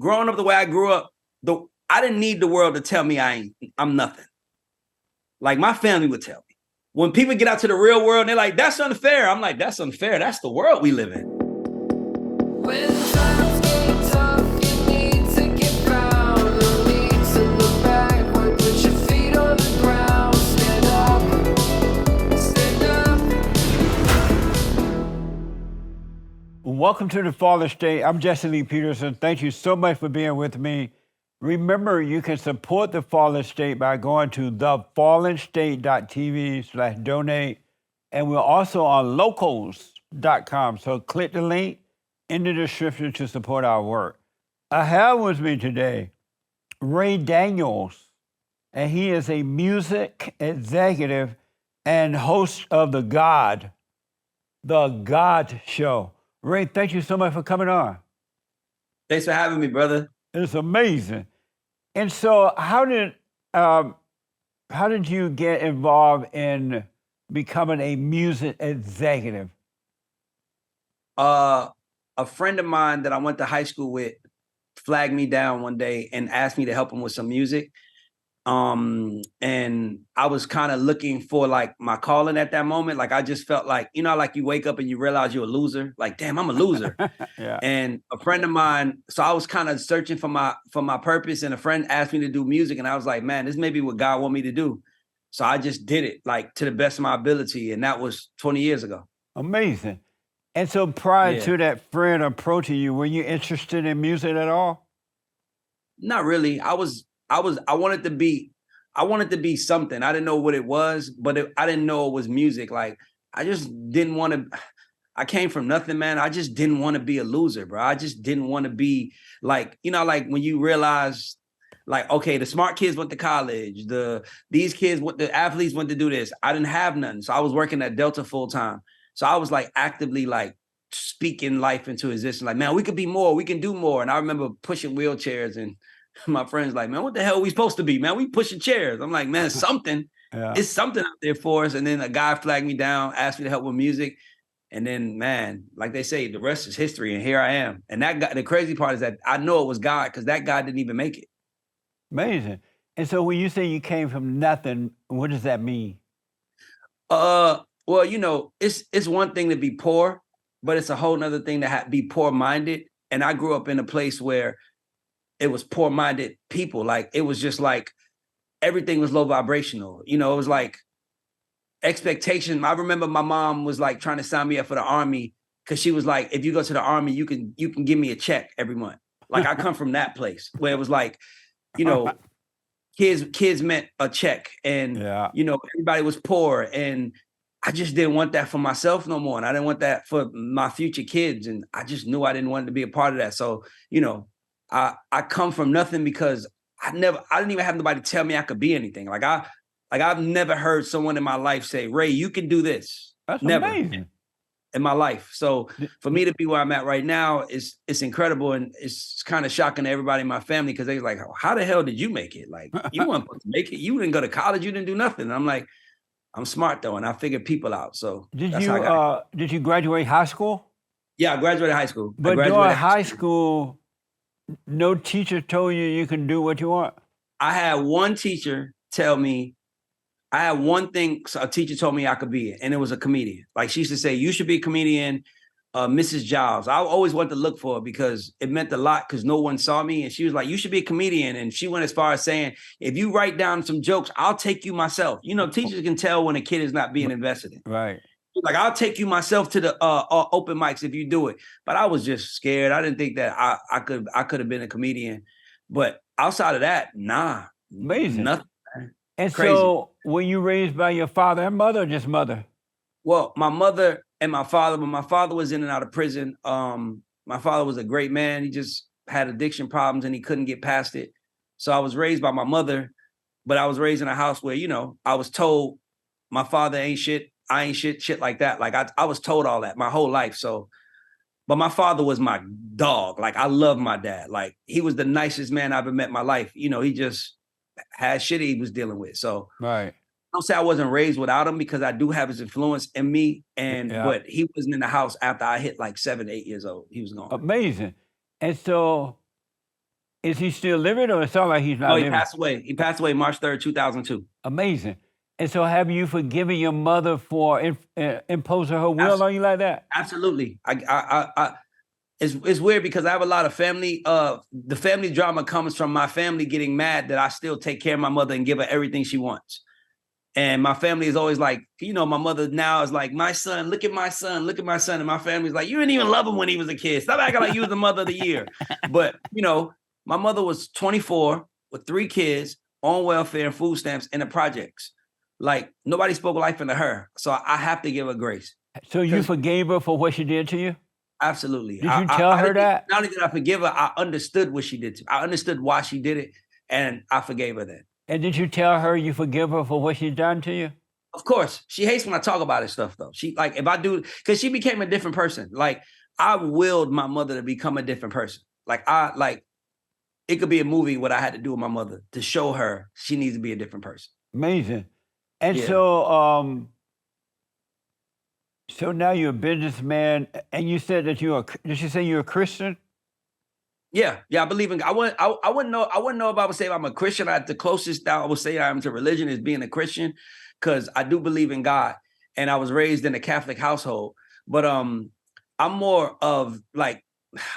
growing up the way I grew up, I didn't need the world to tell me I'm nothing. Like my family would tell me. When people get out to the real world, they're like, that's unfair. I'm like, that's unfair. That's the world we live in. When times get tough, you need to get down. No need to look backward, put your feet on the ground. Stand up, stand up. Welcome to the Fallen State. I'm Jesse Lee Peterson. Thank you so much for being with me. Remember, you can support the Fallen State by going to TheFallenState.tv/donate. And we're also on locals.com. So click the link in the description to support our work. I have with me today Ray Daniels, and he is a music executive and host of the GAUDS Show. Ray, thank you so much for coming on. Thanks for having me, brother. It's amazing. And so how did you get involved in becoming a music executive? A friend of mine that I went to high school with flagged me down one day and asked me to help him with some music. And I was kind of looking for like my calling at that moment. Like I just felt like, like you wake up and you realize you're a loser. Like, damn, I'm a loser. Yeah. And a friend of mine, so I was kind of searching for my purpose, and a friend asked me to do music, and I was like, man, this may be what God want me to do. So I just did it like to the best of my ability. And that was 20 years ago. Amazing. And so prior to that friend approaching you, were you interested in music at all? Not really. I wanted to be something. I didn't know what it was, but I didn't know it was music. Like, I just didn't want to, I came from nothing, man. I just didn't want to be a loser, bro. I just didn't want to be like, like when you realize like, okay, the smart kids went to college, the athletes went to do this. I didn't have nothing. So I was working at Delta full time. So I was like actively like speaking life into existence. Like, man, we could be more, we can do more. And I remember pushing wheelchairs, and my friends like, man, what the hell are we supposed to be, man? We pushing chairs. I'm like, man, something. Yeah. It's something out there for us. And then a guy flagged me down, asked me to help with music. And then, man, like they say, the rest is history. And here I am. And that guy, the crazy part is that I know it was God, because that guy didn't even make it. Amazing. And so when you say you came from nothing, what does that mean? Well, it's one thing to be poor, but it's a whole nother thing to be poor-minded. And I grew up in a place where it was poor-minded people. Like, it was just like everything was low vibrational. It was like expectation. I remember my mom was like trying to sign me up for the Army, because she was like, if you go to the Army, you can give me a check every month. Like, I come from that place where it was like, kids meant a check, and everybody was poor, and I just didn't want that for myself no more. And I didn't want that for my future kids. And I just knew I didn't want to be a part of that. So, I come from nothing because I didn't even have nobody tell me I could be anything. I've never heard someone in my life say, Ray, you can do this. That's never amazing. in my life. So for me to be where I'm at right now, it's incredible. And it's kind of shocking to everybody in my family, because they're like, how the hell did you make it? Like, you weren't supposed to make it. You didn't go to college. You didn't do nothing. And I'm like, I'm smart though, and I figured people out. So did you graduate high school? Yeah, I graduated high school. But during high school, no teacher told you can do what you want? I had one teacher tell me, I had one thing a teacher told me I could be, and it was a comedian. Like, she used to say, you should be a comedian, Mrs. Giles. I always wanted to look for her because it meant a lot, because no one saw me. And she was like, you should be a comedian. And she went as far as saying, if you write down some jokes, I'll take you myself. Teachers can tell when a kid is not being invested in. Right. Like, I'll take you myself to the open mics if you do it. But I was just scared. I didn't think that I could have been a comedian. But outside of that, nah. Amazing. Nothing. And Crazy. So were you raised by your father and mother, or just mother? Well, my mother and my father, but my father was in and out of prison. My father was a great man. He just had addiction problems and he couldn't get past it. So I was raised by my mother, but I was raised in a house where, I was told my father ain't shit. I ain't shit like that. Like, I was told all that my whole life. So, but my father was my dog. Like, I love my dad. Like, he was the nicest man I ever met in my life. He just had shit he was dealing with. So right. don't say I wasn't raised without him, because I do have his influence in me. But he wasn't in the house after I hit like 7, 8 years old. He was gone. Amazing. And so Is he still living, or it sounds like he's not No, he living? passed away. He passed away March 3rd, 2002. Amazing. And so have you forgiven your mother for imposing her will on you like that? Absolutely. It's weird because I have a lot of family. The family drama comes from my family getting mad that I still take care of my mother and give her everything she wants. And my family is always like, my mother now is like, my son, look at my son, look at my son. And my family's like, you didn't even love him when he was a kid. Stop acting like you was the mother of the year. But, my mother was 24 with 3 kids on welfare and food stamps in the projects. Like, nobody spoke life into her. So I have to give her grace. So you forgave her for what she did to you? Absolutely. Did you tell her that? Not only did I forgive her, I understood what she did to me. I understood why she did it, and I forgave her then. And did you tell her you forgive her for what she's done to you? Of course. She hates when I talk about this stuff, though. She, like, if I do, because she became a different person. Like, I willed my mother to become a different person. It could be a movie what I had to do with my mother to show her she needs to be a different person. Amazing. And Yeah. so now you're a businessman, and you said that did you say you're a Christian? Yeah, I believe in. I wouldn't know if I would say I'm a Christian. The closest I would say I am to religion is being a Christian, because I do believe in God, and I was raised in a Catholic household. But I'm more of like,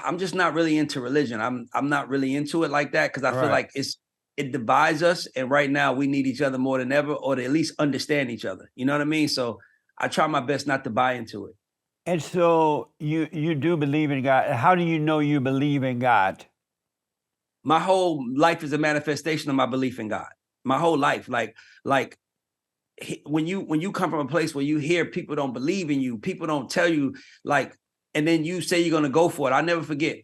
I'm just not really into religion. I'm not really into it like that, because I feel like it divides us, and right now we need each other more than ever, or to at least understand each other. You know what I mean? So I try my best not to buy into it. And so you do believe in God. How do you know you believe in God? My whole life is a manifestation of my belief in God. My whole life, like when you come from a place where you hear people don't believe in you, people don't tell you, like, and then you say you're gonna go for it. I'll never forget.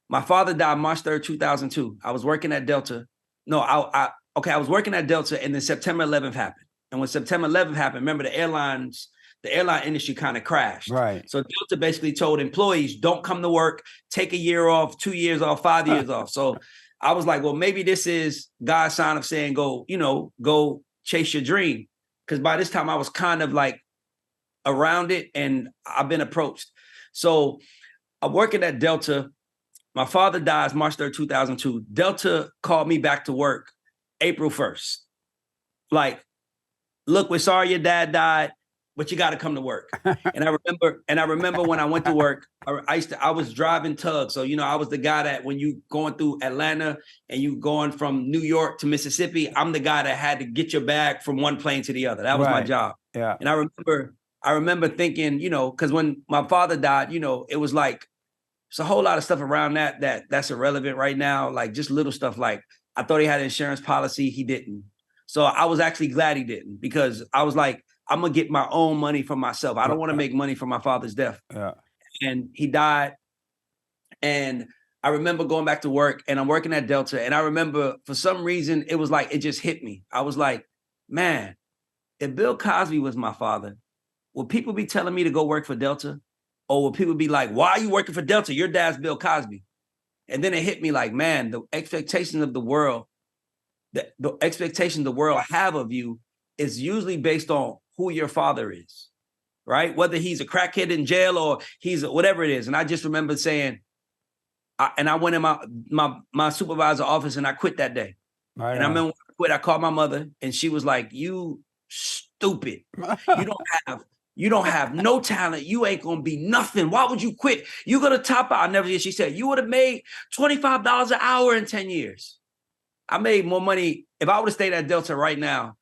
My father died March 3rd, 2002. I was working at Delta. No, I was working at Delta, and then September 11th happened. And when September 11th happened, remember the airline industry kind of crashed. Right. So Delta basically told employees, don't come to work, take a year off, 2 years off, 5 years off. So I was like, well, maybe this is God's sign of saying, go chase your dream. Because by this time I was kind of like around it, and I've been approached. So I'm working at Delta. My father dies March 3rd, 2002. Delta called me back to work April 1st. Like, look, we're sorry your dad died, but you got to come to work. And I remember when I went to work, I was driving tugs. So, I was the guy that when you going through Atlanta and you going from New York to Mississippi, I'm the guy that had to get your bag from one plane to the other. That was my job. Yeah. And I remember thinking, because when my father died, it was like, it's a whole lot of stuff around that's irrelevant right now. Like just little stuff. Like I thought he had an insurance policy. He didn't. So I was actually glad he didn't, because I was like, I'm going to get my own money for myself. I don't want to make money from my father's death. Yeah. And he died. And I remember going back to work, and I'm working at Delta. And I remember for some reason, it was like, it just hit me. I was like, man, if Bill Cosby was my father, would people be telling me to go work for Delta? Or would people be like, why are you working for Delta? Your dad's Bill Cosby. And then it hit me like, man, the expectations of the world, the expectation the world have of you is usually based on who your father is, right? Whether he's a crackhead in jail or he's whatever it is. And I just remember saying, I went in my supervisor's office and I quit that day. Right. And I remember when I quit, I called my mother and she was like, you stupid. You don't have no talent. You ain't going to be nothing. Why would you quit? You're going to top out. I never did. She said, you would have made $25 an hour in 10 years. I made more money. If I would have stayed at Delta right now,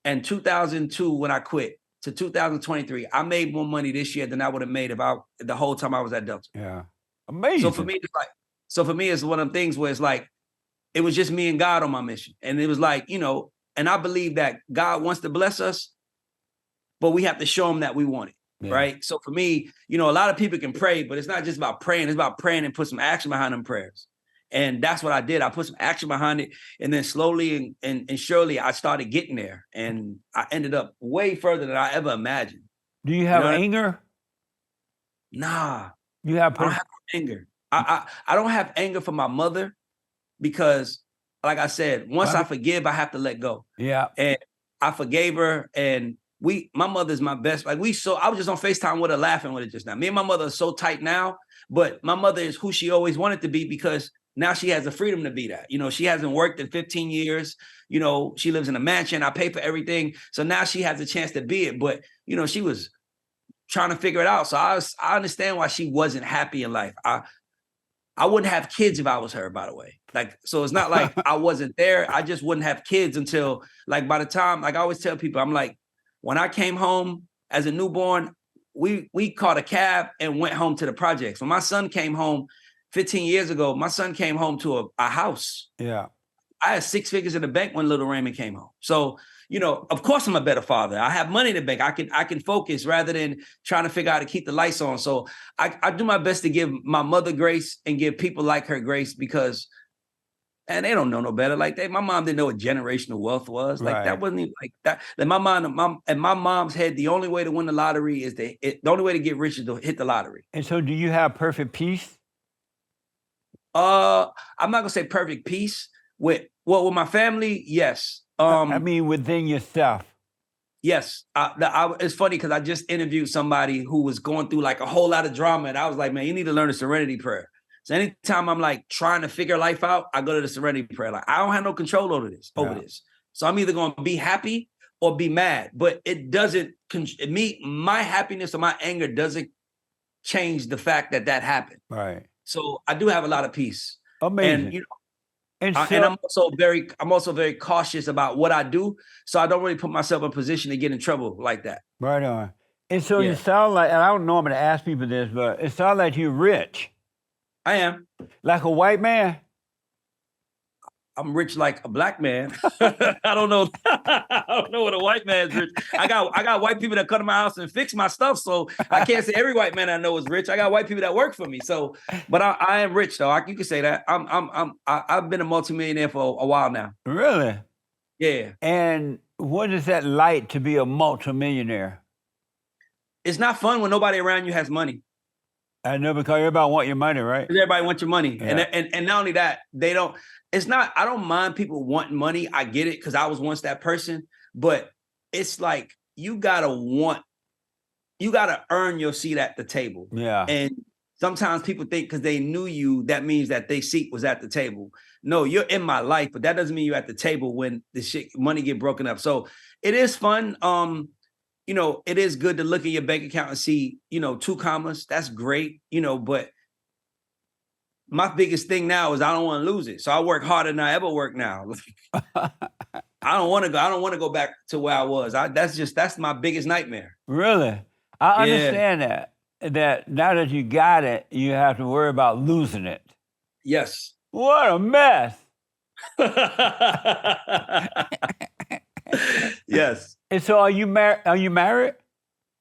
in 2002, when I quit, to 2023, I made more money this year than I would have made the whole time I was at Delta. Yeah. Amazing. So for me, it's one of them things where it's like, it was just me and God on my mission. And it was like, and I believe that God wants to bless us, but we have to show him that we want it. Yeah. Right. So for me, a lot of people can pray, but it's not just about praying. It's about praying and put some action behind them prayers. And that's what I did. I put some action behind it. And then slowly and surely I started getting there. And I ended up way further than I ever imagined. Do you have anger? Nah. I don't have anger. I don't have anger for my mother, because like I said, once I forgive, I have to let go. Yeah. And I forgave her, and my mother's my best. Like I was just on FaceTime with her, laughing with her just now. Me and my mother are so tight now, but my mother is who she always wanted to be, because now she has the freedom to be that. You know, she hasn't worked in 15 years. You know, she lives in a mansion. I pay for everything. So now she has a chance to be it. But, you know, she was trying to figure it out. So I understand why she wasn't happy in life. I wouldn't have kids if I was her, by the way. Like, so it's not like I wasn't there. I just wouldn't have kids until, like, by the time, like I always tell people, I'm like, when I came home as a newborn, we caught a cab and went home to the projects. When my son came home 15 years ago, my son came home to a house. Yeah. I had 6 figures in the bank when little Raymond came home. So, you know, of course I'm a better father. I have money in the bank. I can focus rather than trying to figure out how to keep the lights on. So I do my best to give my mother grace and give people like her grace because, and they don't know no better. Like my mom didn't know what generational wealth was. Like that wasn't even like that. Like my mom's head, the only way to win the lottery is the only way to get rich is to hit the lottery. And so do you have perfect peace? I'm not gonna say perfect peace with my family. Yes. I mean, within yourself. Yes. It's funny because I just interviewed somebody who was going through like a whole lot of drama. And I was like, man, you need to learn the serenity prayer. So anytime I'm like trying to figure life out, I go to the serenity prayer. Like I don't have no control over this. So I'm either going to be happy or be mad, but it doesn't, my happiness or my anger doesn't change the fact that happened. Right. So I do have a lot of peace. Amazing. And, you know, and I'm also very cautious about what I do. So I don't really put myself in a position to get in trouble like that. Right on. And so you sound like, and I don't normally ask people this, but it sounds like you're rich. I am. Like a white man? I'm rich like a black man. I don't know. I don't know what a white man's rich. I got white people that come to my house and fix my stuff. So I can't say every white man I know is rich. I got white people that work for me. So, but I am rich though. You can say that. I've been a multi-millionaire for a while now. Really? Yeah. And what is that like to be a multi-millionaire? It's not fun when nobody around you has money. I know, because everybody want your money, right? Everybody wants your money. Yeah. And not only that, I don't mind people wanting money. I get it because I was once that person. But it's like you gotta earn your seat at the table. Yeah. And sometimes people think because they knew you, that means that their seat was at the table. No, you're in my life, but that doesn't mean you're at the table when the money get broken up. So it is fun. You know, it is good to look at your bank account and see, you know, 2 commas. That's great, you know, but my biggest thing now is I don't want to lose it. So I work harder than I ever work now. I don't want to go back to where I was. That's my biggest nightmare. Really? I understand that now that you got it, you have to worry about losing it. Yes. What a mess. Yes. And so are you married?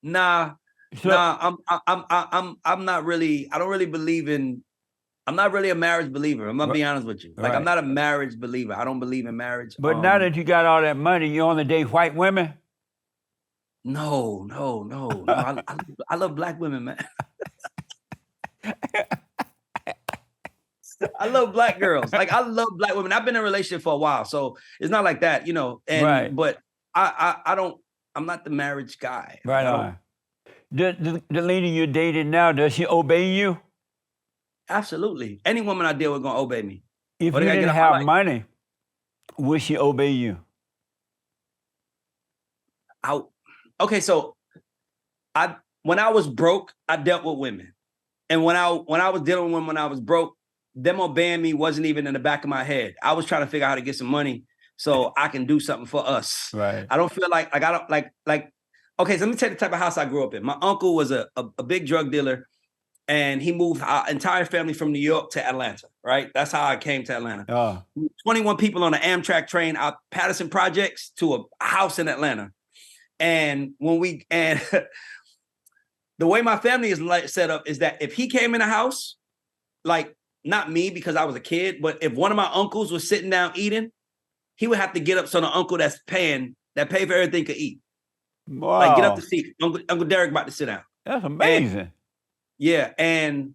Nah. I'm not really, I'm not really a marriage believer. I'm gonna be honest with you. Like I'm not a marriage believer. I don't believe in marriage. But now that you got all that money, you only date white women? No. I love black women, man. I love black girls. Like I love black women. I've been in a relationship for a while, so it's not like that, you know. And but I'm not the marriage guy. Right on. The lady you're dating now, does she obey you? Absolutely. Any woman I deal with gonna obey me. If you didn't have money, would she obey you? Okay, so when I was broke, I dealt with women. And when I was dealing with women when I was broke, them obeying me wasn't even in the back of my head. I was trying to figure out how to get some money so I can do something for us. Right. I don't feel like I don't like okay, so let me tell you the type of house I grew up in. My uncle was a big drug dealer, and he moved our entire family from New York to Atlanta, right? That's how I came to Atlanta. 21 people on an Amtrak train out Patterson Projects to a house in Atlanta. And the way my family is set up is that if he came in the house, like not me because I was a kid, but if one of my uncles was sitting down eating, he would have to get up so the uncle that pay for everything could eat. Wow. Like get up to seat. Uncle Derek about to sit down. That's amazing. And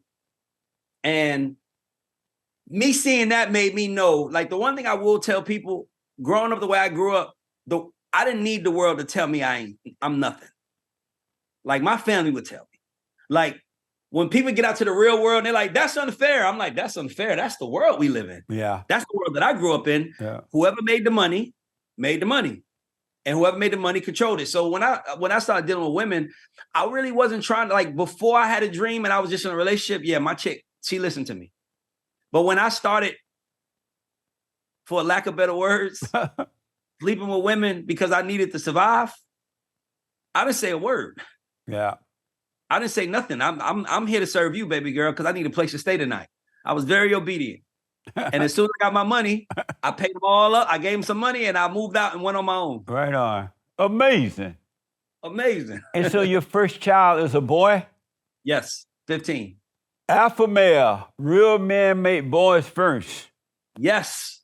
me seeing that made me know, like the one thing I will tell people, growing up the way I grew up, I didn't need the world to tell me I'm nothing. Like my family would tell me. Like when people get out to the real world, they're like, that's unfair. I'm like, that's unfair. That's the world we live in. Yeah. That's the world that I grew up in. Yeah. Whoever made the money, made the money. And whoever made the money controlled it. So when I started dealing with women, I really wasn't trying to, like, before I had a dream and I was just in a relationship, yeah, my chick, she listened to me. But when I started, for lack of better words, sleeping with women because I needed to survive, I didn't say a word. Yeah. I didn't say nothing. I'm here to serve you, baby girl, because I need a place to stay tonight. I was very obedient. And as soon as I got my money, I paid them all up. I gave them some money and I moved out and went on my own. Right on. Amazing. Amazing. And so your first child is a boy? Yes, 15. Alpha male. Real men make boys first. Yes.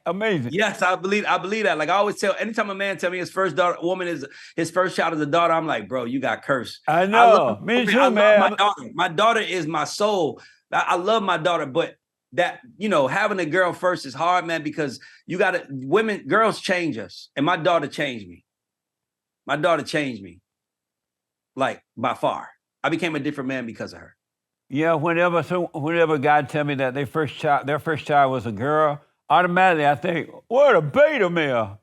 Amazing. Yes, I believe that. Like I always tell, anytime a man tell me his first child is a daughter, I'm like, bro, you got cursed. I know. Me too, man. Love my daughter. My daughter is my soul. I love my daughter, but that, having a girl first is hard, man, because girls change us. And my daughter changed me. My daughter changed me. Like by far. I became a different man because of her. Yeah, whenever God tell me that their first child was a girl, automatically I think, what a beta male.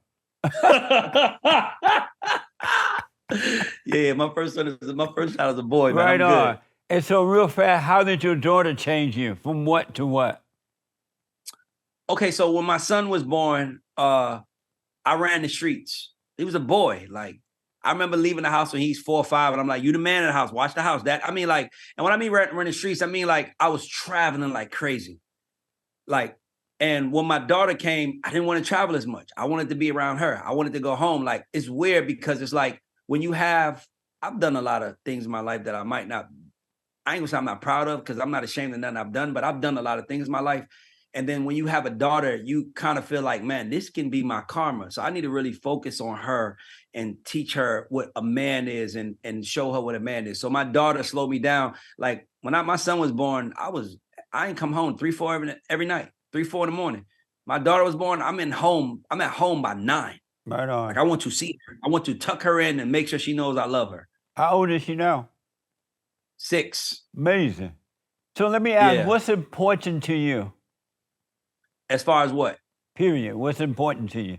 Yeah, my first child is a boy, man. Right I'm on. good. And so real fast, how did your daughter change you? From what to what? Okay, so when my son was born, I ran the streets. He was a boy. Like, I remember leaving the house when he's 4 or 5, and I'm like, you the man in the house, watch the house. And when I mean running the streets, I mean like I was traveling like crazy. Like, and when my daughter came, I didn't want to travel as much. I wanted to be around her. I wanted to go home. Like, it's weird because it's like when I've done a lot of things in my life that I ain't gonna say I'm not proud of, because I'm not ashamed of nothing I've done, but I've done a lot of things in my life. And then when you have a daughter, you kind of feel like, man, this can be my karma. So I need to really focus on her and teach her what a man is and show her what a man is. So my daughter slowed me down. Like when my son was born, I ain't come home 3, 4 every night, 3, 4 in the morning. My daughter was born, I'm at home by 9. Right on. Like I want to see her. I want to tuck her in and make sure she knows I love her. How old is she now? 6. Amazing. So let me ask, Yeah. what's important to you? As far as what? Period. What's important to you?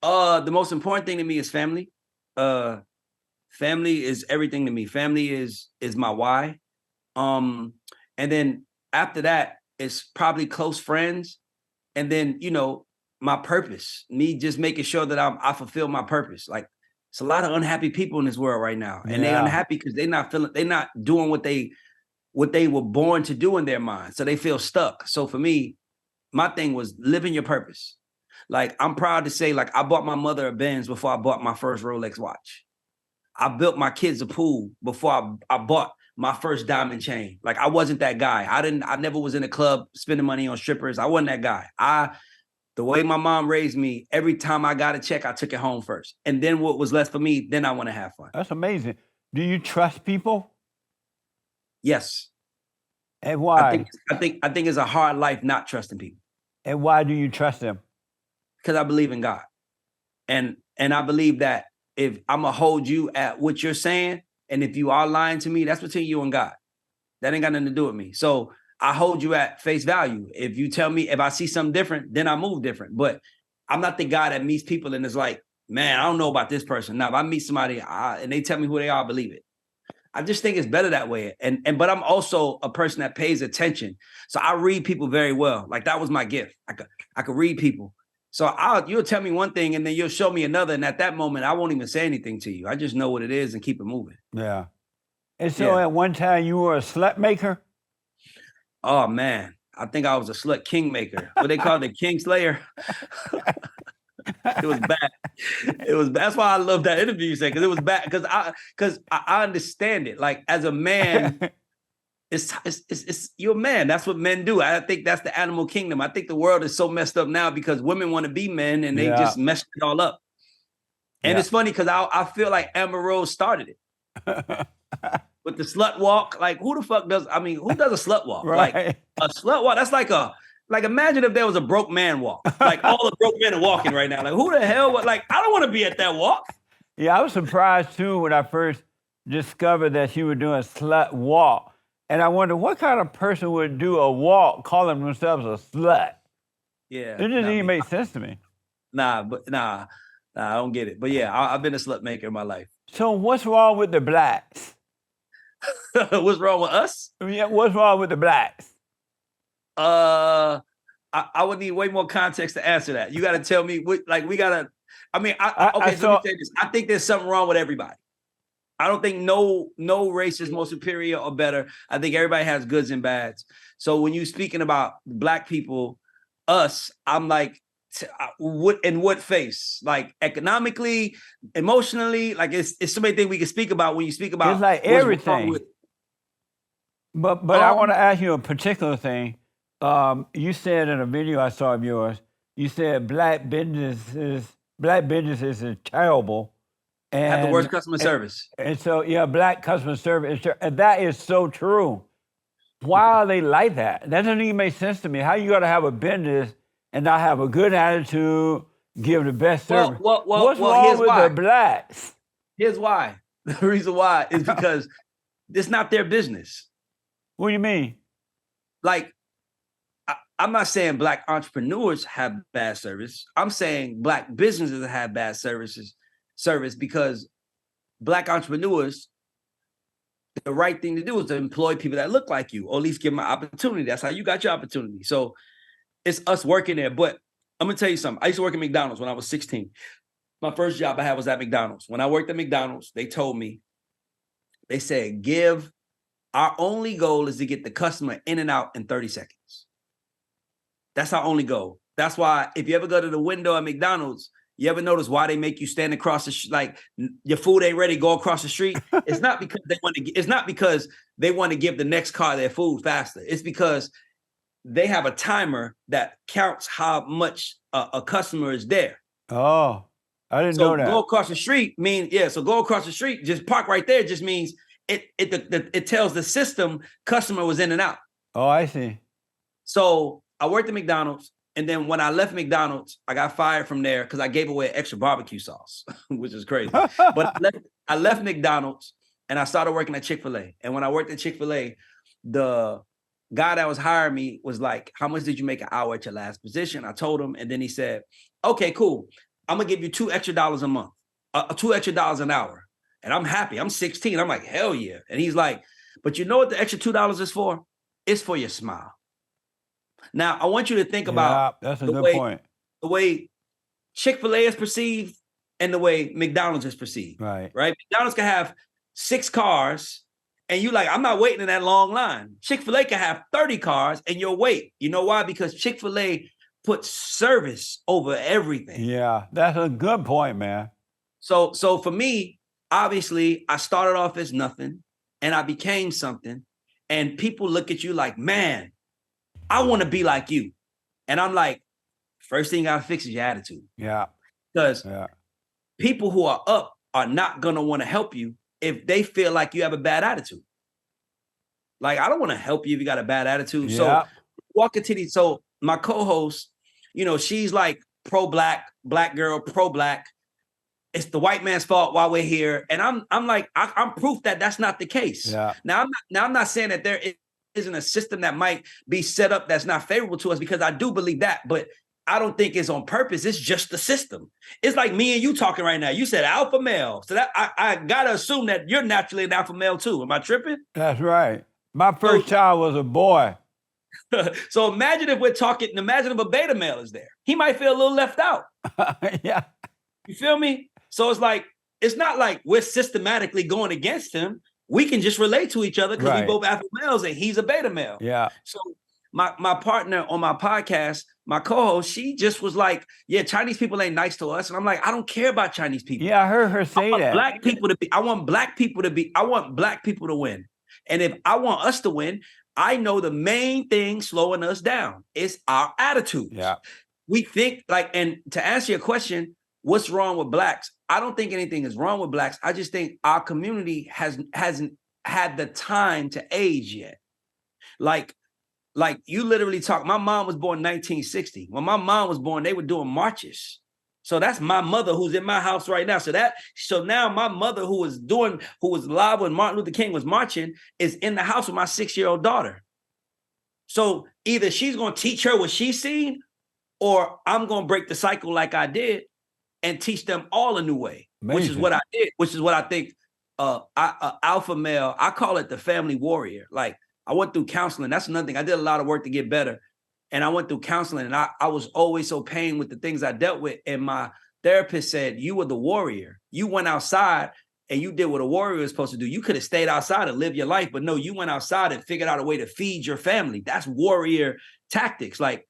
The most important thing to me is family. Family is everything to me. Family is my why. And then after that, it's probably close friends. And then, my purpose, me just making sure that I fulfill my purpose. Like, it's a lot of unhappy people in this world right now. And they're unhappy because they're not doing what they were born to do in their mind. So they feel stuck. So for me, my thing was living your purpose. Like, I'm proud to say, like, I bought my mother a Benz before I bought my first Rolex watch. I built my kids a pool before I bought my first diamond chain. Like, I wasn't that guy. I never was in a club spending money on strippers. I wasn't that guy. The way my mom raised me, every time I got a check, I took it home first. And then what was left for me, then I want to have fun. That's amazing. Do you trust people? Yes. And why? I think it's a hard life not trusting people. And why do you trust them? Because I believe in God. And I believe that if I'm going to hold you at what you're saying, and if you are lying to me, that's between you and God. That ain't got nothing to do with me. So I hold you at face value. If you tell me, if I see something different, then I move different. But I'm not the guy that meets people and is like, man, I don't know about this person. Now, if I meet somebody and they tell me who they are, I believe it. I just think it's better that way. But I'm also a person that pays attention. So I read people very well. Like, that was my gift. I could read people. So you'll tell me one thing and then you'll show me another. And at that moment, I won't even say anything to you. I just know what it is and keep it moving. Yeah. And so at one time you were a slut maker? Oh, man. I think I was a slut king maker. What they call the king slayer. It was bad. That's why I love that interview you said, because it was bad. Because I understand it. Like, as a man, it's you're a man. That's what men do. I think that's the animal kingdom. I think the world is so messed up now because women want to be men and they just messed it all up. And it's funny because I feel like Amber Rose started it. With the slut walk. Like, who the fuck does, who does a slut walk? Right. Like, a slut walk, that's like imagine if there was a broke man walk. Like, all the broke men are walking right now. Like, who the hell? I don't want to be at that walk. Yeah, I was surprised too when I first discovered that you were doing slut walk. And I wonder what kind of person would do a walk calling themselves a slut? Yeah. It doesn't not even me. make sense to me. Nah, I don't get it. But yeah, I've been a slut maker in my life. So what's wrong with the blacks? What's wrong with us? Yeah, what's wrong with the blacks? I would need way more context to answer that. You got to tell me what, like, we got to, I mean, okay, so let me say this. I think there's something wrong with everybody. I don't think no race is more superior or better. I think everybody has goods and bads. So when you're speaking about black people, us, I'm like, what face? Like economically, emotionally, like it's so many things we can speak about when you speak about It's like everything. But I want to ask you a particular thing. You said in a video I saw of yours, you said black businesses is terrible. And have the worst customer service. And so, yeah, black customer service, and that is so true. Why are they like that? That doesn't even make sense to me. How you got to have a business and not have a good attitude, give the best service? What's wrong with the blacks? Here's why. The reason why is because it's not their business. What do you mean? Like, I'm not saying black entrepreneurs have bad service. I'm saying black businesses have bad service because black entrepreneurs, the right thing to do is to employ people that look like you, or at least give them an opportunity. That's how you got your opportunity. So it's us working there. But I'm gonna tell you something. I used to work at McDonald's when I was 16. My first job I had was at McDonald's. When I worked at McDonald's, they told me, they said, our only goal is to get the customer in and out in 30 seconds. That's our only goal. That's why if you ever go to the window at McDonald's, you ever notice why they make you stand across the like your food ain't ready, go across the street? It's not because they want to. It's not because they want to give the next car their food faster. It's because they have a timer that counts how much a customer is there. Oh, I didn't know that. Go across the street So go across the street, just park right there. Just means it tells the system customer was in and out. Oh, I see. So I worked at McDonald's. And then when I left McDonald's, I got fired from there because I gave away extra barbecue sauce, which is crazy. But I left McDonald's and I started working at Chick-fil-A. And when I worked at Chick-fil-A, the guy that was hiring me was like, how much did you make an hour at your last position? I told him. And then he said, okay, cool. I'm going to give you $2 extra a month, $2 extra an hour. And I'm happy. I'm 16. I'm like, hell yeah. And he's like, but you know what the extra $2 is for? It's for your smile. Now, I want you to think about that's a good point. The way Chick-fil-A is perceived and the way McDonald's is perceived. Right. McDonald's can have 6 cars and you like, I'm not waiting in that long line. Chick-fil-A can have 30 cars and you'll wait. You know why? Because Chick-fil-A puts service over everything. Yeah, that's a good point, man. So for me, obviously, I started off as nothing and I became something. And people look at you like, man, I want to be like you. And I'm like, first thing you got to fix is your attitude. Yeah. Because people who are up are not going to want to help you if they feel like you have a bad attitude. Like, I don't want to help you if you got a bad attitude. Yeah. So walking to these, so my co-host, she's like pro-black, black girl, pro-black. It's the white man's fault while we're here. And I'm like, I'm proof that that's not the case. Yeah. Now I'm not saying that there isn't a system that might be set up that's not favorable to us, because I do believe that, but I don't think it's on purpose. It's just the system. It's like me and you talking right now. You said alpha male. So that I gotta assume that you're naturally an alpha male too. Am I tripping? That's right. My first child was a boy. So imagine if a beta male is there. He might feel a little left out. Yeah. You feel me? So it's not like we're systematically going against him. We can just relate to each other because we both alpha males and he's a beta male. Yeah. So my partner on my podcast, my co-host, she just was like, yeah, Chinese people ain't nice to us. And I'm like, I don't care about Chinese people. Yeah, I heard her say that. I want black people to win. And if I want us to win, I know the main thing slowing us down is our attitude. Yeah. We think and to answer your question, what's wrong with blacks? I don't think anything is wrong with blacks. I just think our community hasn't had the time to age yet. Like you literally talk. My mom was born in 1960. When my mom was born, they were doing marches. So that's my mother who's in my house right now. So now my mother who was live when Martin Luther King was marching is in the house with my 6-year-old daughter. So either she's going to teach her what she's seen, or I'm going to break the cycle like I did and teach them all a new way, which is what I did, which is what I think alpha male, I call it the family warrior. Like, I went through counseling. That's another thing. I did a lot of work to get better. And I went through counseling, and I was always so pained with the things I dealt with. And my therapist said, you were the warrior. You went outside and you did what a warrior is supposed to do. You could have stayed outside and lived your life, but no, you went outside and figured out a way to feed your family. That's warrior tactics. Like,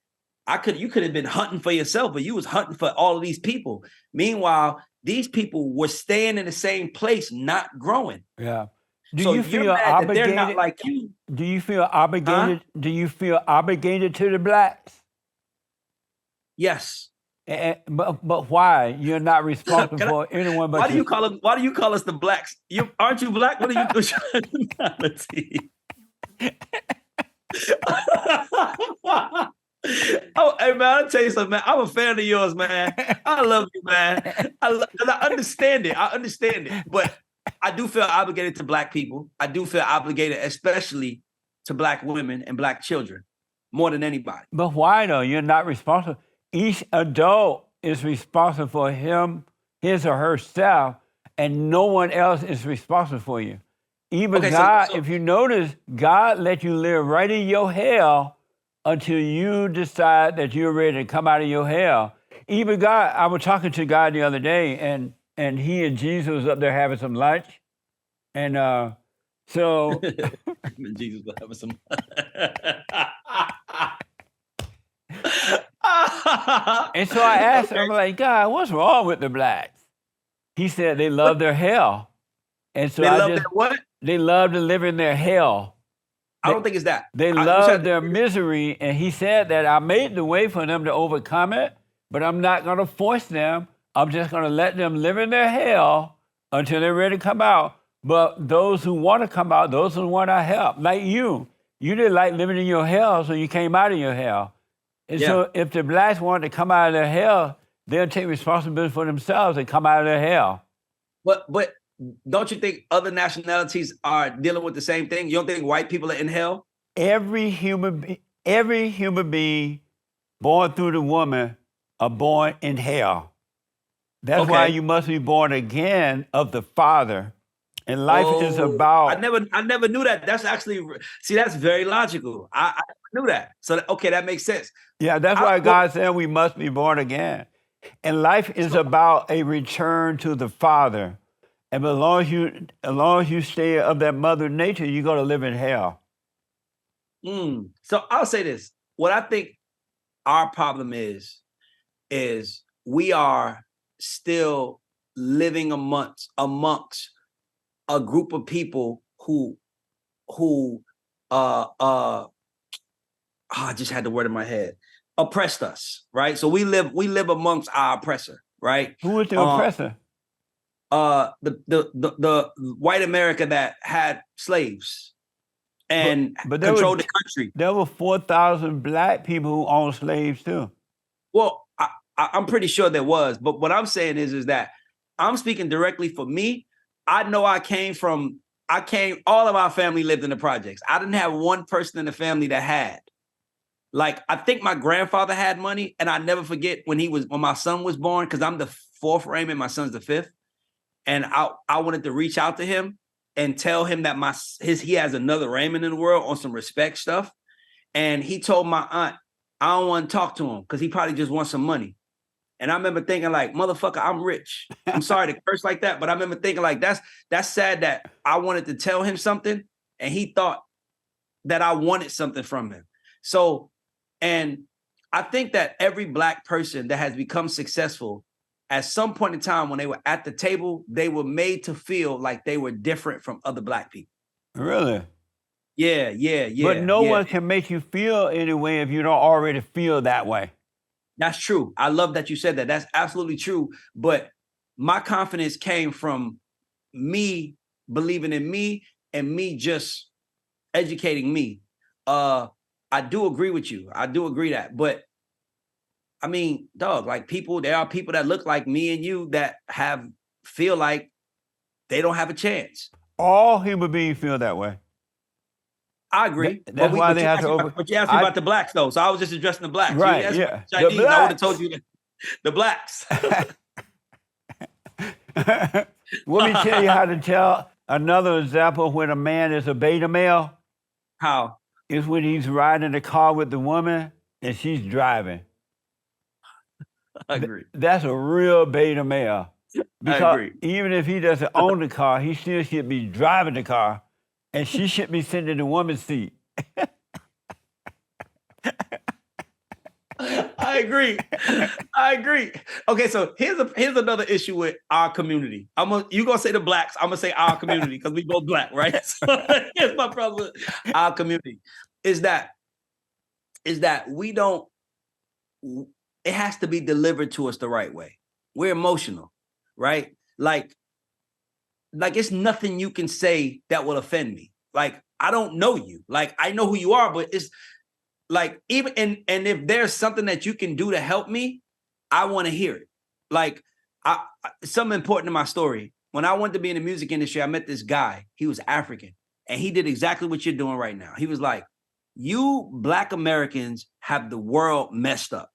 you could have been hunting for yourself, but you was hunting for all of these people. Meanwhile, these people were staying in the same place, not growing. Yeah. Do you feel obligated? They're not like you. Do you feel obligated? Huh? Do you feel obligated to the blacks? Yes. But why? You're not responsible for anyone but Why do you call us the blacks? Aren't you black? What are you nationality? Oh, hey man, I'll tell you something, man. I'm a fan of yours, man. I love you, man. I understand it. I understand it. But I do feel obligated to black people. I do feel obligated, especially to black women and black children, more than anybody. But why though? You're not responsible. Each adult is responsible for his or herself, and no one else is responsible for you. Even God, if you notice, God let you live right in your hell until you decide that you're ready to come out of your hell. Even God, I was talking to God the other day, and he and Jesus was up there having some lunch. And so... Jesus was having some And so I asked him, I'm like, God, what's wrong with the blacks? He said they love their hell. And so they love to live in their hell. I don't think it's that. They love their misery. And he said that I made the way for them to overcome it, but I'm not going to force them. I'm just going to let them live in their hell until they're ready to come out. But those who want to come out, those who want our help, like you didn't like living in your hell, so you came out of your hell. And so if the blacks want to come out of their hell, they'll take responsibility for themselves and come out of their hell. But don't you think other nationalities are dealing with the same thing? You don't think white people are in hell? Every human being born through the woman are born in hell. That's why you must be born again of the Father. And life is about... I never knew that. That's actually... See, that's very logical. I knew that. So, that makes sense. Yeah, that's why God said we must be born again. And life is about a return to the Father. And as long as you stay of that mother nature, you're going to live in hell. So I'll say this. What I think our problem is we are still living amongst a group of people who I just had the word in my head, oppressed us, right? So we live amongst our oppressor, right? Who is the oppressor? The white America that had slaves and controlled the country. There were 4,000 black people who owned slaves too. Well, I'm pretty sure there was, but what I'm saying is that I'm speaking directly for me. I know all of our family lived in the projects. I didn't have one person in the family that had. Like, I think my grandfather had money, and I never forget when my son was born, because I'm the fourth Raymond, my son's the fifth. And I wanted to reach out to him and tell him that he has another Raymond in the world on some respect stuff. And he told my aunt, I don't want to talk to him because he probably just wants some money. And I remember thinking like, motherfucker, I'm rich. I'm sorry to curse like that, but I remember thinking like, that's sad that I wanted to tell him something and he thought that I wanted something from him. So, and I think that every black person that has become successful at some point in time when they were at the table, they were made to feel like they were different from other black people. Really? Yeah. But no one can make you feel any way if you don't already feel that way. That's true. I love that you said that. That's absolutely true. But my confidence came from me believing in me and me just educating me. I do agree with you. I do agree that. But I mean, dog, like there are people that look like me and you that feel like they don't have a chance. All human beings feel that way. I agree. That's why they have to But you asked me about the blacks, though. So I was just addressing the blacks. Right, You asked yeah. me about the Chinese, I would have told you the blacks. Let me tell you how to tell another example when a man is a beta male. How? It's when he's riding in the car with the woman and she's driving. I agree. That's a real beta male. Because I agree. even if he doesn't own the car, he still should be driving the car, and she should be sitting in the woman's seat. I agree. I agree. Okay, so here's another issue with our community. You gonna say the blacks? I'm gonna say our community because we both black, right? So here's my problem with our community is that we don't. It has to be delivered to us the right way. We're emotional, right? Like it's nothing you can say that will offend me. Like, I don't know you. Like, I know who you are, but it's like, even, and if there's something that you can do to help me, I want to hear it. Like, something important to my story. When I wanted to be in the music industry, I met this guy. He was African, and he did exactly what you're doing right now. He was like, you Black Americans have the world messed up.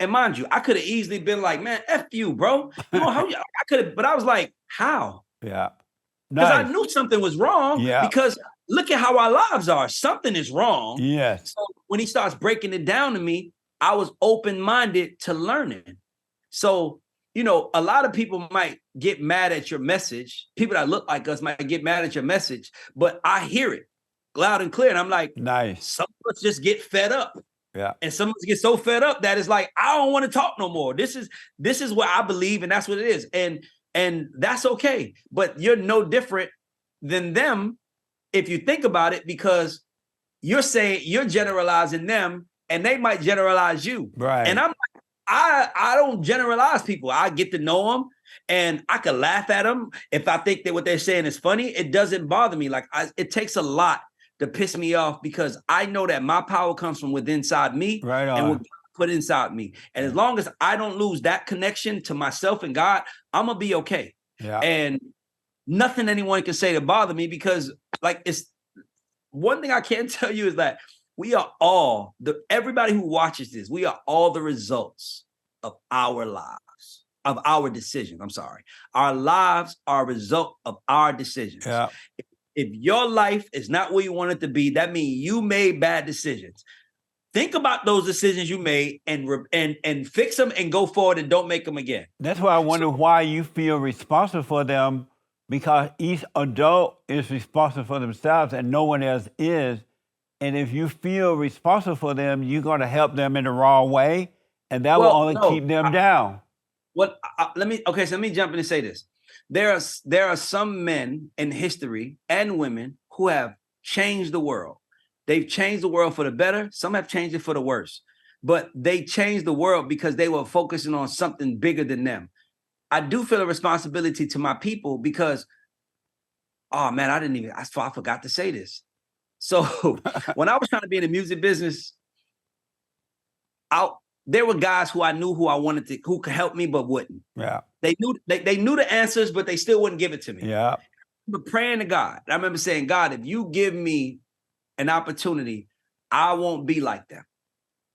And mind you, I could have easily been like, man, F you, bro. You know, I could have, but I was like, how? Yeah. Because Nice. I knew something was wrong. Yeah. Because look at how our lives are. Something is wrong. Yes. So when he starts breaking it down to me, I was open-minded to learning. So, you know, a lot of people might get mad at your message. People that look like us might get mad at your message, but I hear it loud and clear. And I'm like, nice. Some of us just get fed up. Yeah. And some of us get so fed up that it's like, I don't want to talk no more. This is what I believe, and that's what it is. And that's okay. But you're no different than them if you think about it, because you're saying you're generalizing them and they might generalize you. Right. And I'm like, I don't generalize people. I get to know them and I can laugh at them. If I think that what they're saying is funny, it doesn't bother me. Like, it takes a lot to piss me off because I know that my power comes from within inside me. Right on. And what God put inside me. And as long as I don't lose that connection to myself and God, I'm gonna be okay. Yeah. And nothing anyone can say to bother me, because like, it's one thing I can tell you is that we are all everybody who watches this, we are all the results of our lives, of our decisions. I'm sorry. Our lives are a result of our decisions. Yeah. If your life is not where you want it to be, that means you made bad decisions. Think about those decisions you made and fix them and go forward and don't make them again. That's why I wonder why you feel responsible for them, because each adult is responsible for themselves and no one else is. And if you feel responsible for them, you're going to help them in the wrong way, and that will only keep them down. Let me jump in and say this. There are some men in history and women who have changed the world. They've changed the world for the better. Some have changed it for the worse, but they changed the world because they were focusing on something bigger than them. I do feel a responsibility to my people because, oh man, I forgot to say this. So when I was trying to be in the music business, there were guys who I knew who could help me, but wouldn't. Yeah. They knew the answers, but they still wouldn't give it to me. Yeah. But praying to God. I remember saying, God, if you give me an opportunity, I won't be like them.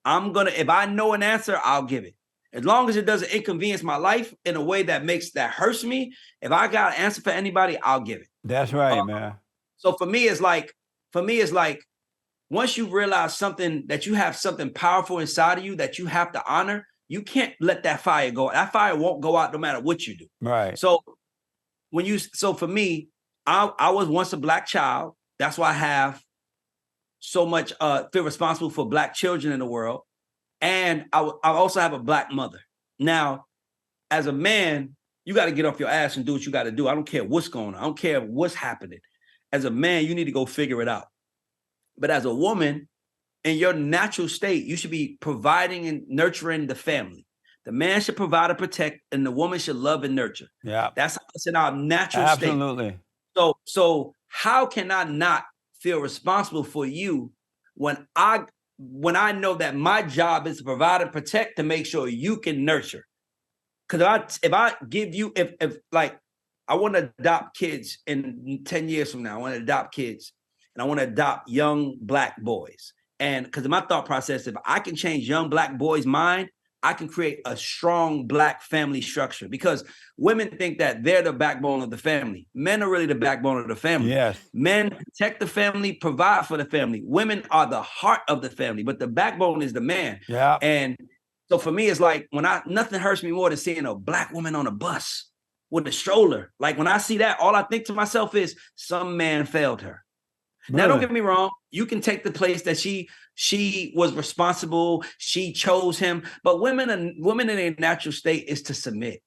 If I know an answer, I'll give it. As long as it doesn't inconvenience my life in a way that hurts me, if I got an answer for anybody, I'll give it. That's right, man. So for me, it's like, once you realize that you have something powerful inside of you that you have to honor, you can't let that fire go. That fire won't go out no matter what you do. Right. So for me, I was once a Black child. That's why I have so much feel responsible for Black children in the world. And I also have a Black mother. Now, as a man, you got to get off your ass and do what you got to do. I don't care what's going on. I don't care what's happening. As a man, you need to go figure it out. But as a woman, in your natural state, you should be providing and nurturing the family. The man should provide and protect, and the woman should love and nurture. Yeah. That's in our natural state. Absolutely. So how can I not feel responsible for you when I when I know that my job is to provide and protect to make sure you can nurture. Because if I give you, if like, I want to adopt kids in 10 years from now, I want to adopt kids and I want to adopt young Black boys. And because my thought process, if I can change young Black boys' mind, I can create a strong Black family structure, because women think that they're the backbone of the family. Men are really the backbone of the family. Yes. Men protect the family, provide for the family. Women are the heart of the family, but the backbone is the man. Yeah. And so for me, it's like nothing hurts me more than seeing a Black woman on a bus with a stroller. Like when I see that, all I think to myself is some man failed her. Really? Now, don't get me wrong. You can take the place that she was responsible. She chose him. But women in their natural state is to submit.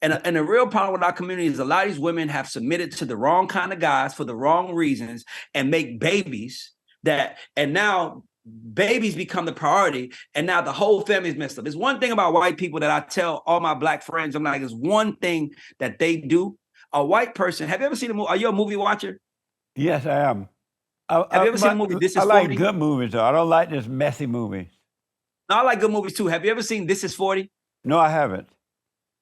And the real problem with our community is a lot of these women have submitted to the wrong kind of guys for the wrong reasons and make babies and now babies become the priority. And now the whole family is messed up. There's one thing about white people that I tell all my Black friends. I'm like, there's one thing that they do. A white person, have you ever seen a movie? Are you a movie watcher? Yes, I am. Have you ever seen a movie, This Is 40? I like good movies, though. I don't like this messy movies. No, I like good movies, too. Have you ever seen This Is 40? No, I haven't.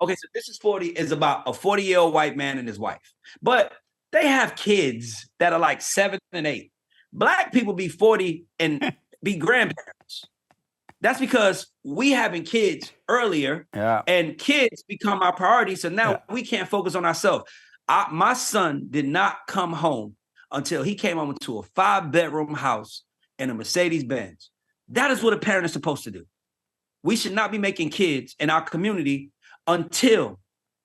Okay, so This Is 40 is about a 40-year-old white man and his wife. But they have kids that are like 7 and 8. Black people be 40 and be grandparents. That's because we having kids earlier, and kids become our priority. So now we can't focus on ourselves. My son did not come home until he came home to a 5-bedroom house and a Mercedes-Benz. That is what a parent is supposed to do. We should not be making kids in our community until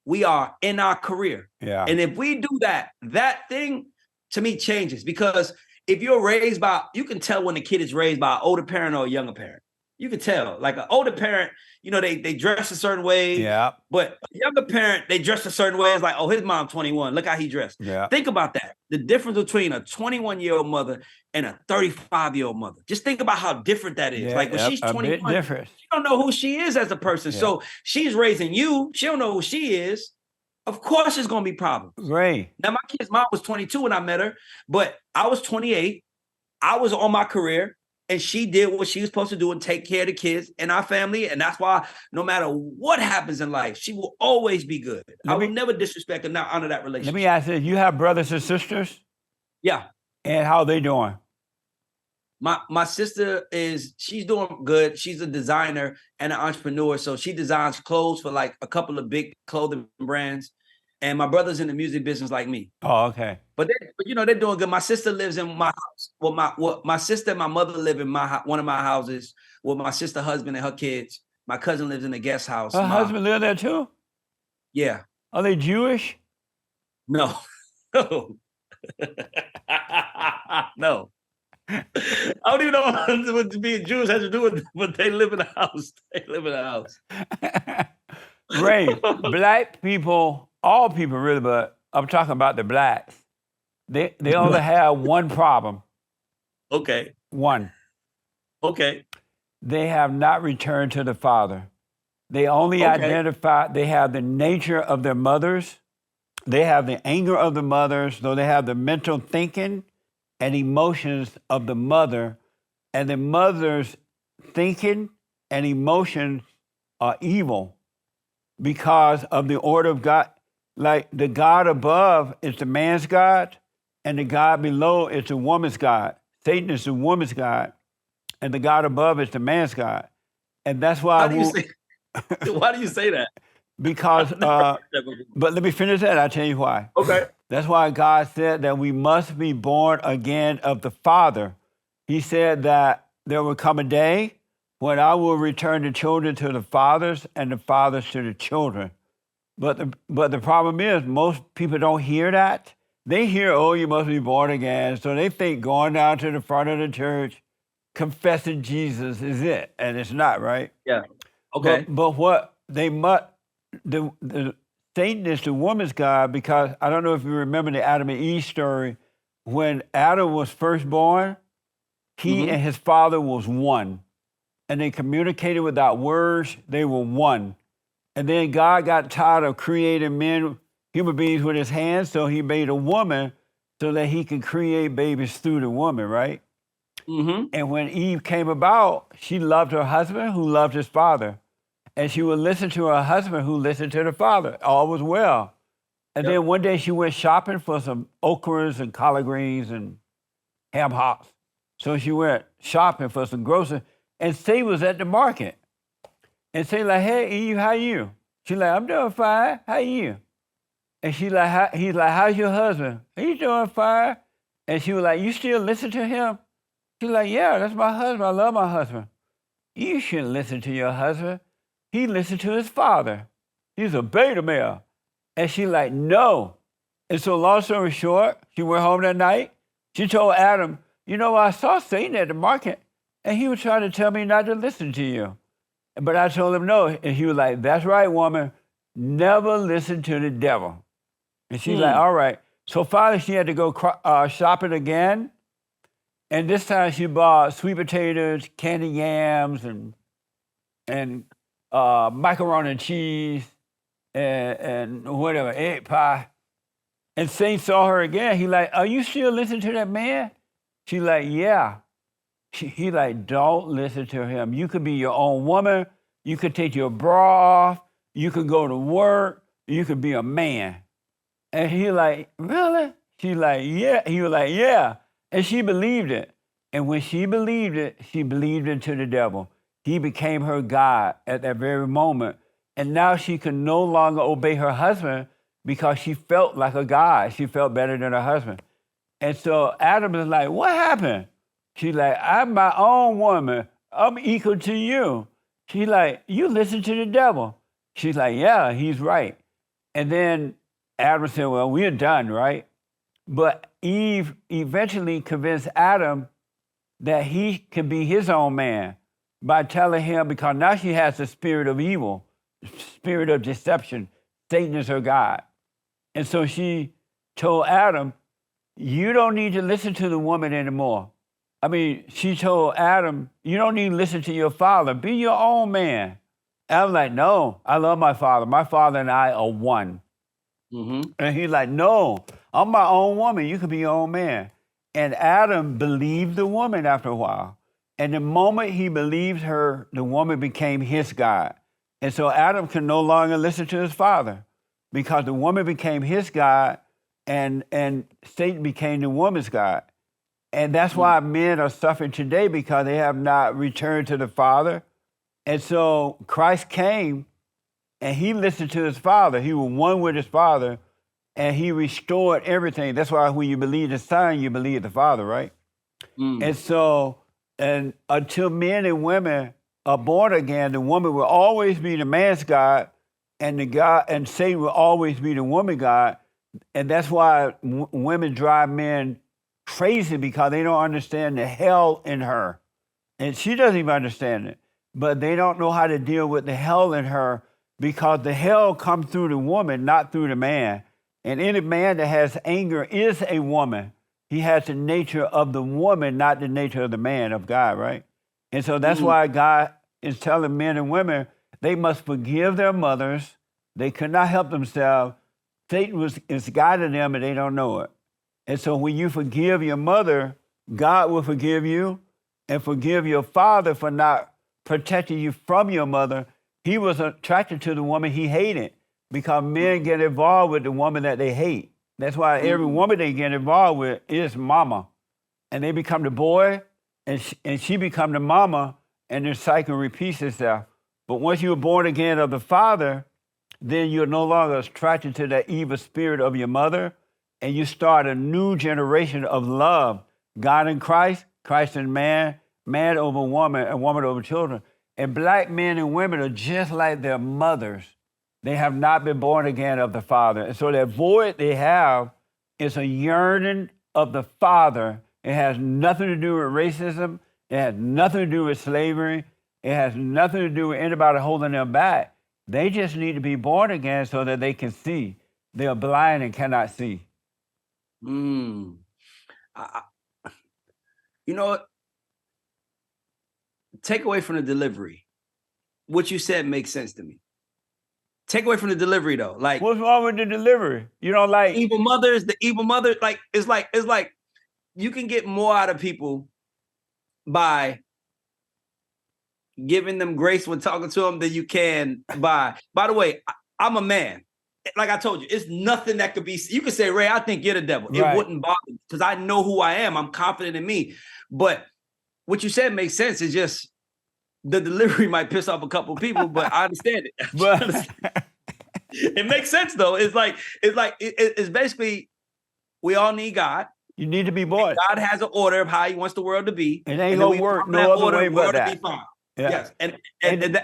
we are in our career. Yeah. And if we do that, that thing to me changes, because if you're raised by, you can tell when a kid is raised by an older parent or a younger parent. You can tell, like an older parent, they dress a certain way. Yeah. But a younger parent, they dress a certain way. It's like, oh, his mom 21. Look how he dressed. Yeah. Think about that. The difference between a 21-year-old mother and a 35-year-old mother. Just think about how different that is. Like when she's 21, she don't know who she is as a person. Yeah. So she's raising you. She don't know who she is. Of course, there's gonna be problems. Right. Now, my kid's mom was 22 when I met her, but I was 28. I was on my career. And she did what she was supposed to do and take care of the kids in our family. And that's why no matter what happens in life, she will always be good. I will never disrespect and not honor that relationship. Let me ask you, you have brothers and sisters? Yeah. And how are they doing? My sister she's doing good. She's a designer and an entrepreneur. So she designs clothes for like a couple of big clothing brands. And my brother's in the music business like me. Oh, okay. But they're doing good. My sister lives in my house. Well, my sister and my mother live in one of my houses with my sister's husband and her kids. My cousin lives in a guest house. Her husband live there too? Yeah. Are they Jewish? No. No. No. I don't even know what being Jewish has to do with, but they live in a house. They live in a house. Ray, Black people, all people really, but I'm talking about the Blacks. They only have one problem. Okay. One. Okay. They have not returned to the Father. They only identify, they have the nature of their mothers. They have the anger of the mothers, though they have the mental thinking and emotions of the mother. And the mother's thinking and emotions are evil because of the order of God. Like the God above is the man's God, and the God below is the woman's God. Satan is the woman's God, and the God above is the man's God. And that's why why do you say that? Because, but let me finish that. I'll tell you why. Okay. That's why God said that we must be born again of the Father. He said that there will come a day when I will return the children to the fathers and the fathers to the children. But the problem is most people don't hear that. They hear, oh, you must be born again. So they think going down to the front of the church, confessing Jesus is it. And it's not, right? Yeah. Okay. But what they must, the Satan is the woman's God, because I don't know if you remember the Adam and Eve story. When Adam was first born, he and his father was one. And they communicated without words. They were one. And then God got tired of creating human beings with his hands, so he made a woman so that he could create babies through the woman, right? Mm-hmm. And when Eve came about, she loved her husband who loved his father. And she would listen to her husband who listened to the father. All was well. And then one day she went shopping for some okras and collard greens and ham hocks. So she went shopping for some groceries. And Satan was at the market. And Satan like, hey, Eve, how you? She like, I'm doing fine. How you? And he's like, how's your husband? He's doing fine. And she was like, you still listen to him? She's like, yeah, that's my husband. I love my husband. You shouldn't listen to your husband. He listened to his father. He's a beta male. And she's like, no. And so long story short, she went home that night. She told Adam, you know, I saw Satan at the market, and he was trying to tell me not to listen to you. But I told him no. And he was like, that's right, woman. Never listen to the devil. And she's like, all right. So finally, she had to go shopping again. And this time she bought sweet potatoes, candy yams, and macaroni and cheese, and whatever, egg pie. And Saint saw her again. He like, are you still listening to that man? She like, yeah. He like, don't listen to him. You could be your own woman. You could take your bra off. You could go to work. You could be a man. And he like, really? She like, yeah. He was like, yeah. And she believed it. And when she believed it, she believed into the devil. He became her God at that very moment. And now she could no longer obey her husband because she felt like a God. She felt better than her husband. And so Adam is like, what happened? She's like, I'm my own woman. I'm equal to you. She's like, you listen to the devil. She's like, yeah, he's right. And then Adam said, well, we're done, right? But Eve eventually convinced Adam that he could be his own man by telling him, because now she has the spirit of evil, spirit of deception. Satan is her God. And so she told Adam, you don't need to listen to the woman anymore. I mean, she told Adam, you don't need to listen to your father. Be your own man. Adam's like, no, I love my father. My father and I are one. Mm-hmm. And he's like, no, I'm my own woman. You can be your own man. And Adam believed the woman after a while. And the moment he believed her, the woman became his God. And so Adam can no longer listen to his father because the woman became his God and Satan became the woman's God. And that's why men are suffering today, because they have not returned to the Father. And so Christ came and he listened to his Father. He was one with his Father and he restored everything. That's why when you believe the Son, you believe the Father, right? And so, and until men and women are born again, the woman will always be the man's God, and the God and Satan will always be the woman God. And that's why women drive men crazy, because they don't understand the hell in her. And she doesn't even understand it. But they don't know how to deal with the hell in her, because the hell comes through the woman, not through the man. And any man that has anger is a woman. He has the nature of the woman, not the nature of the man, of God, right? And so that's why God is telling men and women they must forgive their mothers. They could not help themselves. Satan is guiding them and they don't know it. And so when you forgive your mother, God will forgive you, and forgive your father for not protecting you from your mother. He was attracted to the woman he hated, because men get involved with the woman that they hate. That's why every woman they get involved with is mama. And they become the boy, and she become the mama, and the cycle repeats itself. But once you're born again of the Father, then you're no longer attracted to that evil spirit of your mother, and you start a new generation of love. God in Christ, Christ in man, man over woman, and woman over children. And black men and women are just like their mothers. They have not been born again of the Father. And so that void they have is a yearning of the Father. It has nothing to do with racism. It has nothing to do with slavery. It has nothing to do with anybody holding them back. They just need to be born again so that they can see. They are blind and cannot see. You know, take away from the delivery. What you said makes sense to me. Take away from the delivery though. Like, what's wrong with the delivery? You don't like evil mothers, the evil mother, like it's like you can get more out of people by giving them grace when talking to them than you can by the way, I'm a man. Like I told you, it's nothing that could be, you could say, Ray, I think you're the devil. Right. It wouldn't bother me because I know who I am. I'm confident in me. But what you said makes sense. It's just the delivery might piss off a couple of people, but I understand it. But It makes sense though. It's basically, we all need God. you need to be born. God has an order of how he wants the world to be. It ain't gonna work no other way but that. Yeah. Yes, and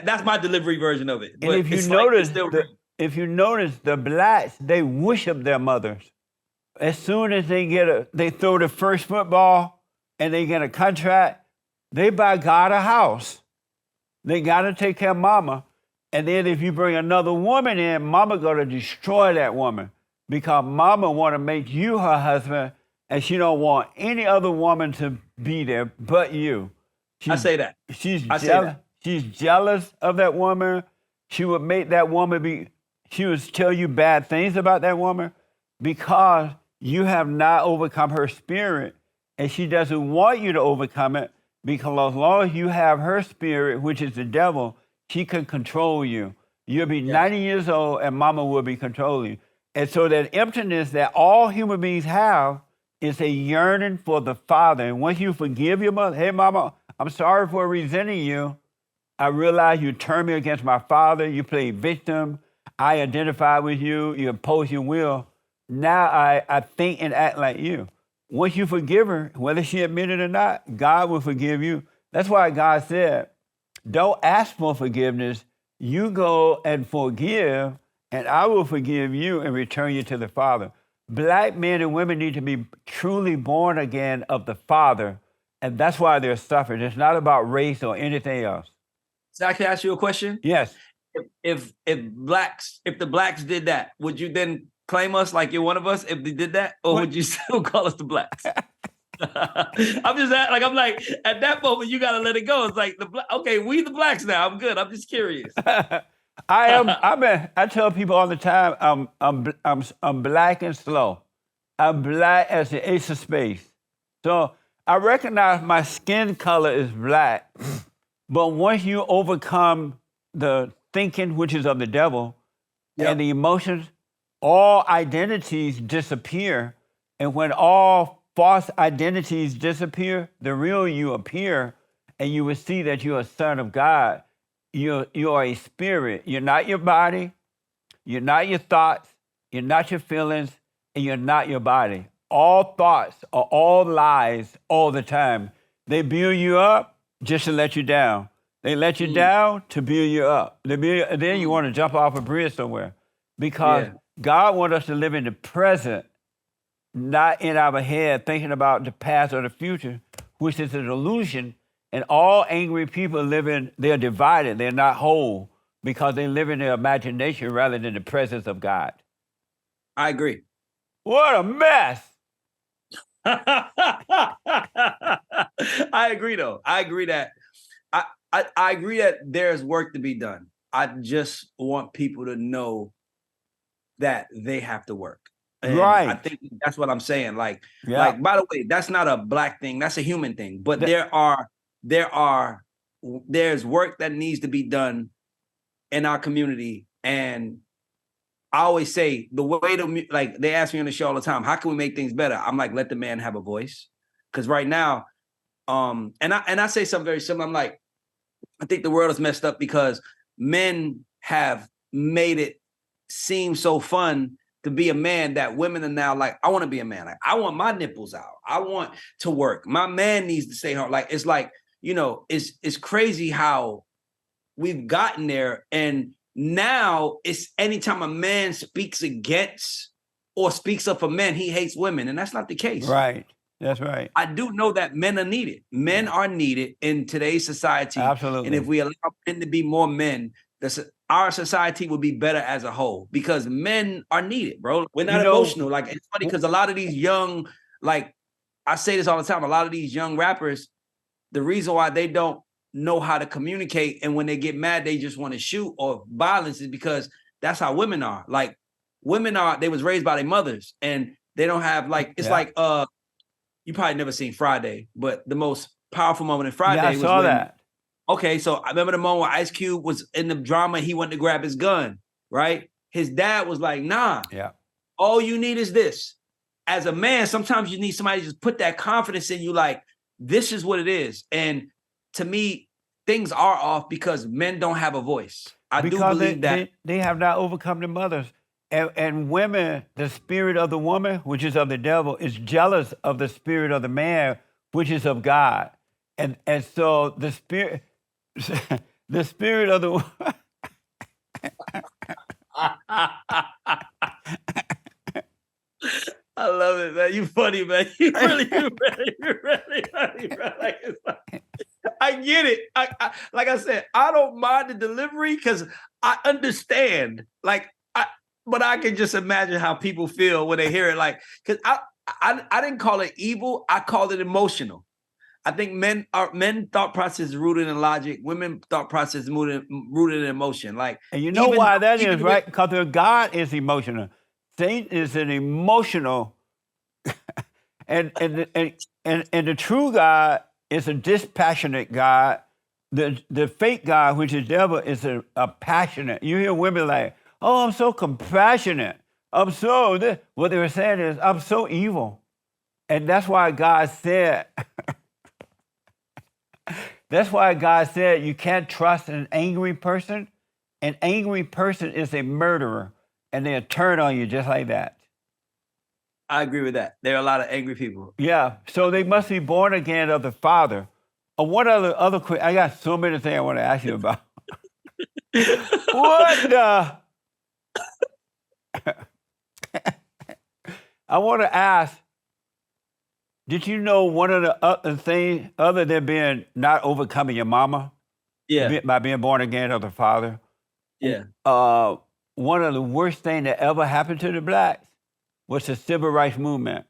that's my delivery version of it. And But if you it's notice, it's still if you notice, the blacks, they worship their mothers. As soon as they throw the first football and they get a contract, they buy God a house. They gotta take care of mama. And then if you bring another woman in, mama gonna destroy that woman because mama wanna make you her husband and she don't want any other woman to be there but you. I say that. She's I say jealous. that. She's jealous of that woman. She would make that woman she would tell you bad things about that woman because you have not overcome her spirit. And she doesn't want you to overcome it because as long as you have her spirit, which is the devil, she can control you. You'll be 90 years old and mama will be controlling you. And so that emptiness that all human beings have is a yearning for the Father. And once you forgive your mother, hey, mama, I'm sorry for resenting you. I realize you turned me against my father. You played victim. I identify with you. You impose your will. Now I think and act like you. Once you forgive her, whether she admit it or not, God will forgive you. That's why God said, don't ask for forgiveness. You go and forgive, and I will forgive you and return you to the Father. Black men and women need to be truly born again of the Father, and that's why they're suffering. It's not about race or anything else. So I can ask you a question? Yes. If the blacks did that, would you then claim us like you're one of us if they did that, or would you still call us the blacks? I'm like at that moment you gotta let it go. It's like okay, we the blacks now. I'm good. I'm just curious. I tell people all the time, I'm black and slow. I'm black as the ace of space. So I recognize my skin color is black, but once you overcome the thinking, which is of the devil, and the emotions, all identities disappear. And when all false identities disappear, the real you appear, and you will see that you're a son of God. You are a spirit. You're not your body. You're not your thoughts. You're not your feelings. And you're not your body. All thoughts are all lies all the time. They build you up just to let you down. They let you down to build you up. Then you want to jump off a bridge somewhere. Because God wants us to live in the present, not in our head thinking about the past or the future, which is an illusion. And all angry people they're divided. They're not whole because they live in their imagination rather than the presence of God. I agree. What a mess. I agree though. I agree that I agree that there's work to be done. I just want people to know that they have to work. And right. I think that's what I'm saying. Like, by the way, that's not a black thing. That's a human thing. But there's work that needs to be done in our community. And I always say the way to, like, they ask me on the show all the time, how can we make things better? I'm like, let the man have a voice. Because right now, and I say something very similar. I'm like, I think the world is messed up because men have made it seem so fun to be a man that women are now like, I want to be a man. Like, I want my nipples out. I want to work. My man needs to stay home. Like, it's like, it's crazy how we've gotten there. And now it's anytime a man speaks against or speaks up for men, he hates women. And that's not the case. Right. That's right. I do know that men are needed. Men are needed in today's society. Absolutely. And if we allow men to be more men, our society will be better as a whole because men are needed, bro. We're not emotional. Like, it's funny because a lot of these young, like, I say this all the time, a lot of these young rappers, the reason why they don't know how to communicate and when they get mad, they just want to shoot or violence is because that's how women are. Like, women they was raised by their mothers and they don't have like, it's like, you probably never seen Friday, but the most powerful moment in Friday Yeah, I was saw when, that. okay, so I remember the moment where Ice Cube was in the drama, he went to grab his gun, right? His dad was like, nah, Yeah. all you need is this. As a man, sometimes you need somebody to just put that confidence in you, like, this is what it is. And to me, things are off because men don't have a voice. I do Because believe that. they have not overcome their mothers. And women, the spirit of the woman, which is of the devil, is jealous of the spirit of the man, which is of God. And so the spirit, the spirit of the I love it, man. You funny, man. You really funny, bro. Like, it's like, I get it. I like I said, I don't mind the delivery because I understand. But I can just imagine how people feel when they hear it. Like, because I didn't call it evil. I called it emotional. I think men thought process is rooted in logic. Women thought process is rooted in emotion. Like, and you know why that is, right? Because God is emotional. Satan is an emotional, and the true God is a dispassionate God. The fake God, which is devil, is a passionate. You hear women like, "Oh, I'm so compassionate. I'm so this." What they were saying is, "I'm so evil," and that's why God said. That's why God said you can't trust an angry person. An angry person is a murderer, and they'll turn on you just like that. I agree with that. There are a lot of angry people. Yeah, so they must be born again of the Father. What other quick? I got so many things I want to ask you about. What the? I want to ask, did you know one of the other things, other than being not overcoming your mama, Yeah. by being born again of the Father, Yeah. one of the worst things that ever happened to the blacks was the civil rights movement.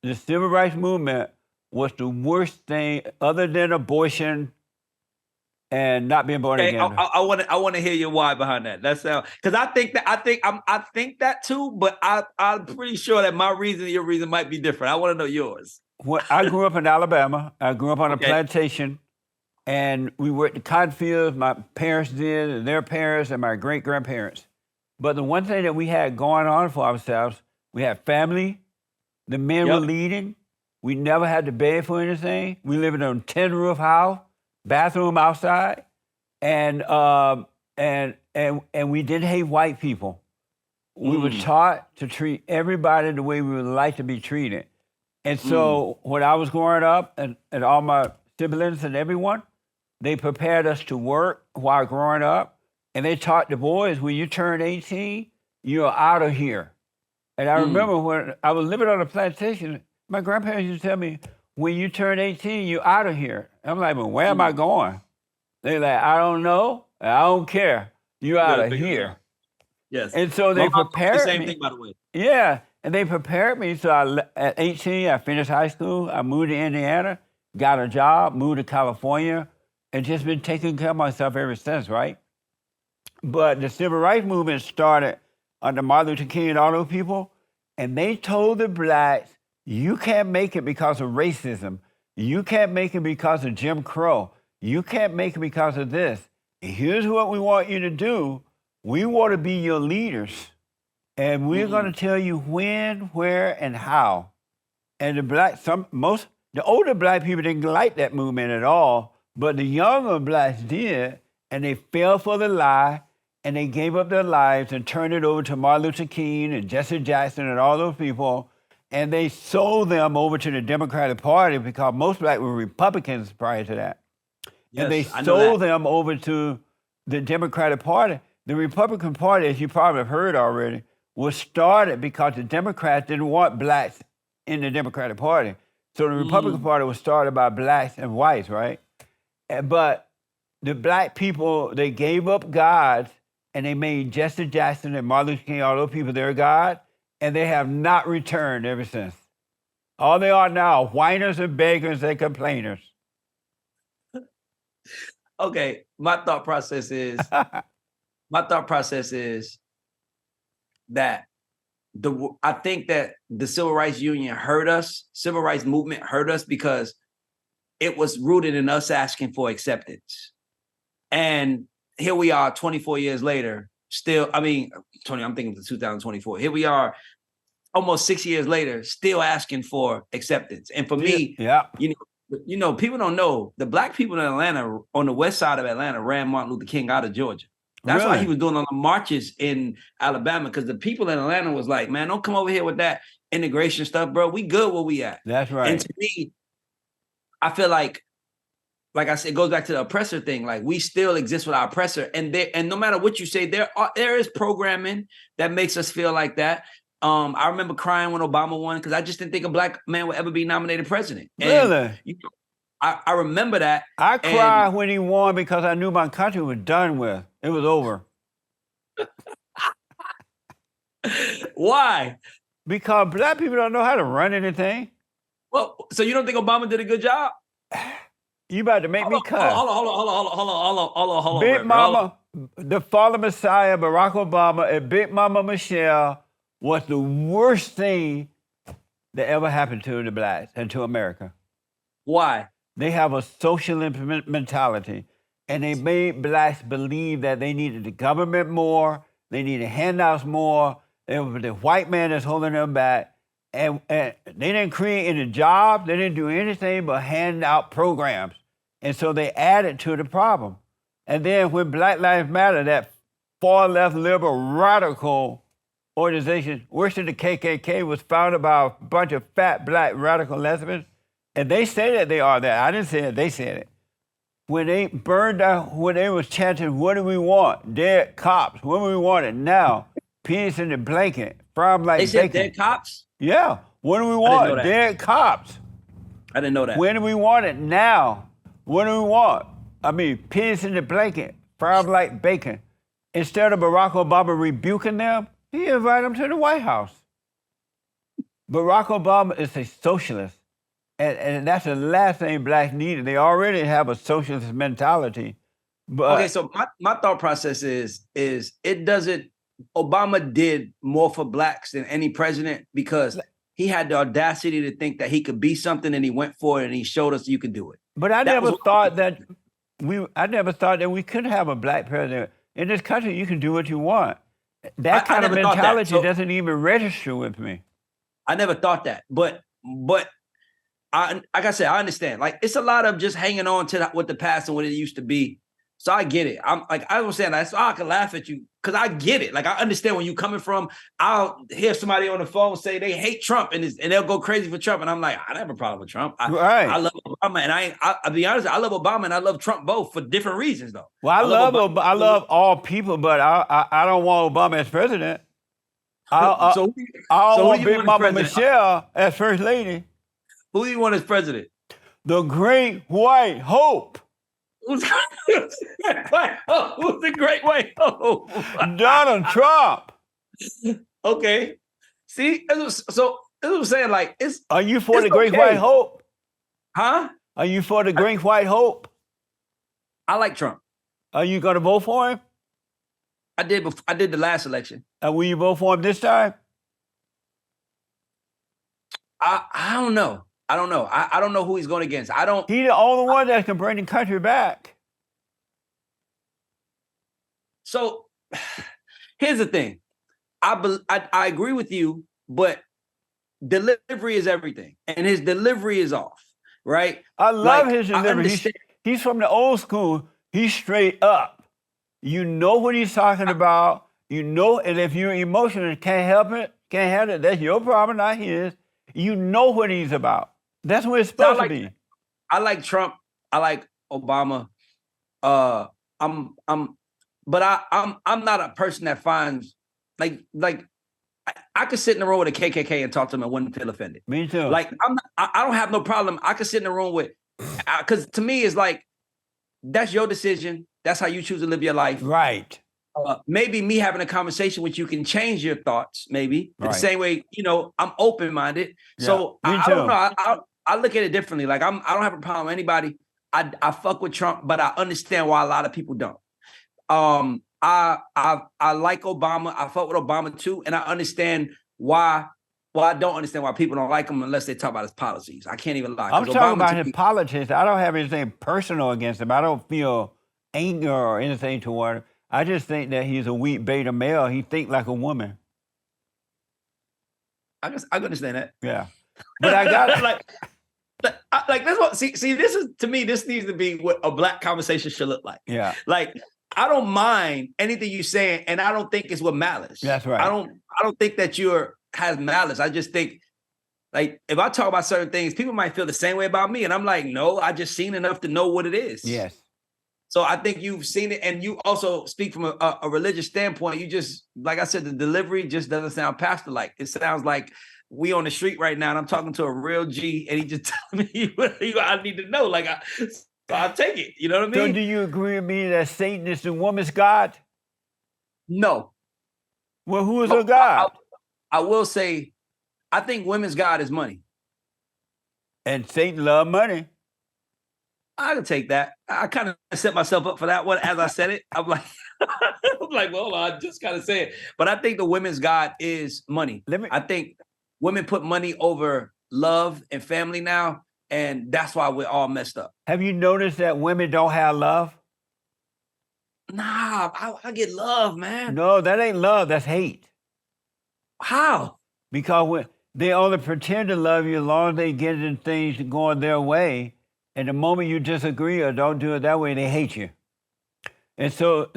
The civil rights movement was the worst thing other than abortion and not being born Okay, again. I want to hear your why behind that. That's because I think that too, but I'm pretty sure that my reason and your reason might be different. I want to know yours. I grew up in Alabama. I grew up on a Okay. plantation, and we worked the cotton fields. My parents did, and their parents, and my great grandparents. But the one thing that we had going on for ourselves, we had family. The men were leading. We never had to beg for anything. We lived in a tin roof house, bathroom outside, and we didn't hate white people. We were taught to treat everybody the way we would like to be treated. And so when I was growing up, and all my siblings and everyone, they prepared us to work while growing up, and they taught the boys, when you turn 18, you're out of here. And I remember when I was living on a plantation, my grandparents used to tell me, when you turn 18, you're out of here. I'm like, well, where am I going? They're like, I don't know. I don't care. You're out of here. Yes. And so they prepared the same me. thing, by the way. Yeah, and they prepared me. So at 18, I finished high school. I moved to Indiana, got a job, moved to California, and just been taking care of myself ever since, right? But the civil rights movement started under Martin Luther King and all those people, and they told the blacks, you can't make it because of racism. You can't make it because of Jim Crow. You can't make it because of this. And here's what we want you to do. We want to be your leaders. And we're going to tell you when, where, and how. And the older black people didn't like that movement at all, but the younger blacks did, and they fell for the lie, and they gave up their lives and turned it over to Martin Luther King and Jesse Jackson and all those people, and they sold them over to the Democratic Party because most blacks were Republicans prior to that. Yes, and they I know sold that. them over to the Democratic Party. The Republican Party, as you probably have heard already, was started because the Democrats didn't want blacks in the Democratic Party. So the Republican Party was started by blacks and whites, right? But the black people, they gave up God, and they made Jesse Jackson and Martin Luther King, all those people, their God, and they have not returned ever since. All they are now are whiners and beggars and complainers. Okay, my thought process is that I think that the civil rights union hurt us, civil rights movement hurt us because it was rooted in us asking for acceptance. And here we are 24 years later, still, I mean, Tony, I'm thinking of 2024. Here we are almost 6 years later, still asking for acceptance. And for me, you know, people don't know the black people in Atlanta, on the west side of Atlanta, ran Martin Luther King out of Georgia. That's why he was doing all the marches in Alabama, because the people in Atlanta was like, man, don't come over here with that integration stuff, bro. We good where we at. That's right. And to me, I feel like I said, it goes back to the oppressor thing. Like, we still exist with our oppressor. And no matter what you say, there is programming that makes us feel like that. I remember crying when Obama won, because I just didn't think a black man would ever be nominated president. And, really? you know, I remember that. I cried when he won because I knew my country was done with. It was over. Why? Because black people don't know how to run anything. Well, so you don't think Obama did a good job? You about to make me cut. Hold on. Big Mama, the fallen Messiah, Barack Obama, and Big Mama Michelle was the worst thing that ever happened to the blacks and to America. Why? They have a socialist mentality, and they made blacks believe that they needed the government more, they needed handouts more. It was the white man that's holding them back, and they didn't create any jobs. They didn't do anything but hand out programs, and so they added to the problem. And then when Black Lives Matter, that far left liberal radical organization, worse than the KKK, was founded by a bunch of fat black radical lesbians. And they say that they are that. I didn't say it, they said it. When they burned down, when they was chanting, what do we want? Dead cops. What do we want it now? Penis in the blanket. From like they said bacon. Dead cops? Yeah. What do we want? Dead cops. I didn't know that. When do we want it? Now. What do we want? I mean, penis in the blanket. From like bacon. Instead of Barack Obama rebuking them, he invited them to the White House. Barack Obama is a socialist. And that's the last thing blacks needed. They already have a socialist mentality. But okay, so my thought process is it doesn't, Obama did more for blacks than any president, because he had the audacity to think that he could be something, and he went for it, and he showed us you could do it. But I never thought that we could have a black president. In this country, you can do what you want. That kind of mentality doesn't even register with me. I never thought that. But like I said, I understand. Like, it's a lot of just hanging on to what the past and what it used to be. So I get it. I'm like, I was saying that, so I can laugh at you, because I get it. Like, I understand where you're coming from. I'll hear somebody on the phone say they hate Trump, and they'll go crazy for Trump, and I'm like, I don't have a problem with Trump. I love Obama, and I'll be honest, I love Obama and I love Trump both for different reasons, though. Well, I love all people, but I don't want Obama as president. I want Big Mama Michelle as first lady. Who do you want as president? The Great White Hope. Who's the Great White Hope? Donald Trump. Okay. See, so this is what I'm saying. Like, Are you for the Great White Hope? Huh? Are you for the Great White Hope? I like Trump. Are you going to vote for him? I did the last election. And will you vote for him this time? I don't know. I don't know. I don't know who he's going against. He's the only one that can bring the country back. So here's the thing. I agree with you, but delivery is everything. And his delivery is off, right? I love his delivery. He's from the old school. He's straight up. You know what he's talking about. You know, and if you're emotional and can't help it, that's your problem, not his. You know what he's about. That's what it's supposed to be. I like Trump. I like Obama. But I'm not a person that finds like I could sit in the room with a KKK and talk to them and wouldn't feel offended. Me too. Like, I don't have no problem. I could sit in the room with, because to me it's like, that's your decision. That's how you choose to live your life. Right. Maybe me having a conversation with you can change your thoughts. Maybe the same way, I'm open-minded. Yeah, so I don't know. I look at it differently. Like, I don't have a problem with anybody. I fuck with Trump, but I understand why a lot of people don't. I like Obama. I fuck with Obama too, and I understand why Well, I don't understand why people don't like him unless they talk about his policies. I can't even lie. I'm 'cause talking Obama about to his me- politics. I don't have anything personal against him. I don't feel anger or anything toward him. I just think that he's a weak beta male. He think like a woman. I guess I can understand that. Yeah. But I got like that's what see this is to me, this needs to be what a black conversation should look like. yeah. Like I don't mind anything you're saying, and I don't think it's with malice. That's right. I don't think that has malice. I just think like if I talk about certain things, people might feel the same way about me. And I'm like, no, I just seen enough to know what it is. Yes. So I think you've seen it, and you also speak from a religious standpoint. You just, like I said, the delivery just doesn't sound pastor-like. It sounds like we on the street right now, and I'm talking to a real G, and he just telling me what I need to know. Like, I'll take it. You know what I So mean? do you agree with me that Satan is the woman's God? No. Well, who is her God? I will say, I think women's God is money. And Satan love money. I can take that. I kind of set myself up for that one as I said it. I'm like, well, I just kind of say it. But I think the women's God is money. I think women put money over love and family now, and that's why we're all messed up. Have you noticed that women don't have love? Nah, I get love, man. No, that ain't love. That's hate. How? Because when they only pretend to love you as long as they get in things going their way. And the moment you disagree or don't do it that way, they hate you. And so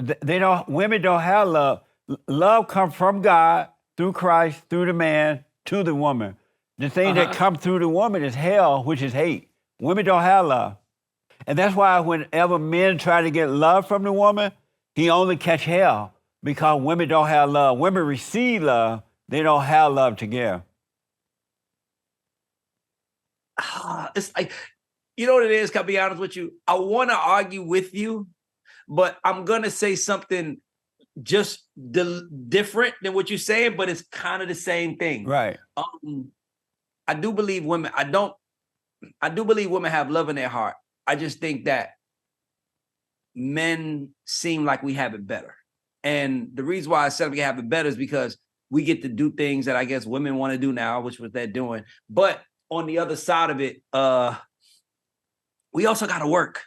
women don't have love. Love comes from God, through Christ, through the man, to the woman. The thing that comes through the woman is hell, which is hate. Women don't have love. And that's why whenever men try to get love from the woman, he only catch hell, because women don't have love. Women receive love, they don't have love to give. It's like, you know what it is? Can I be honest with you? I want to argue with you, but I'm going to say something just different than what you're saying, but it's kind of the same thing. Right. I do believe women, I do believe women have love in their heart. I just think that men seem like we have it better. And the reason why I said we have it better is because we get to do things that I guess women want to do now, which what they're doing. But on the other side of it, we also got to work.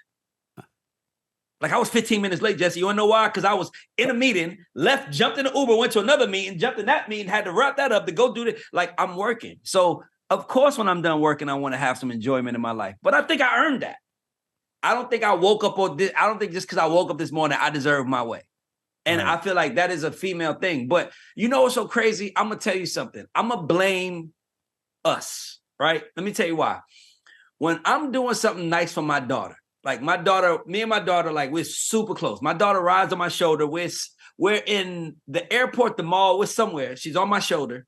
Like I was 15 minutes late, Jesse. You want to know why? Because I was in a meeting, left, jumped in the Uber, went to another meeting, jumped in that meeting, had to wrap that up to go do it. Like I'm working. So of course, when I'm done working, I want to have some enjoyment in my life. But I think I earned that. I don't think I woke up on this. I don't think just because I woke up this morning, I deserve my way. And right. I feel like that is a female thing. But you know what's so crazy? I'm going to tell you something. I'm going to blame us, right? Let me tell you why. When I'm doing something nice for my daughter, like my daughter, me and my daughter, like we're super close. My daughter rides on my shoulder. We're in the airport, the mall, we're somewhere. She's on my shoulder.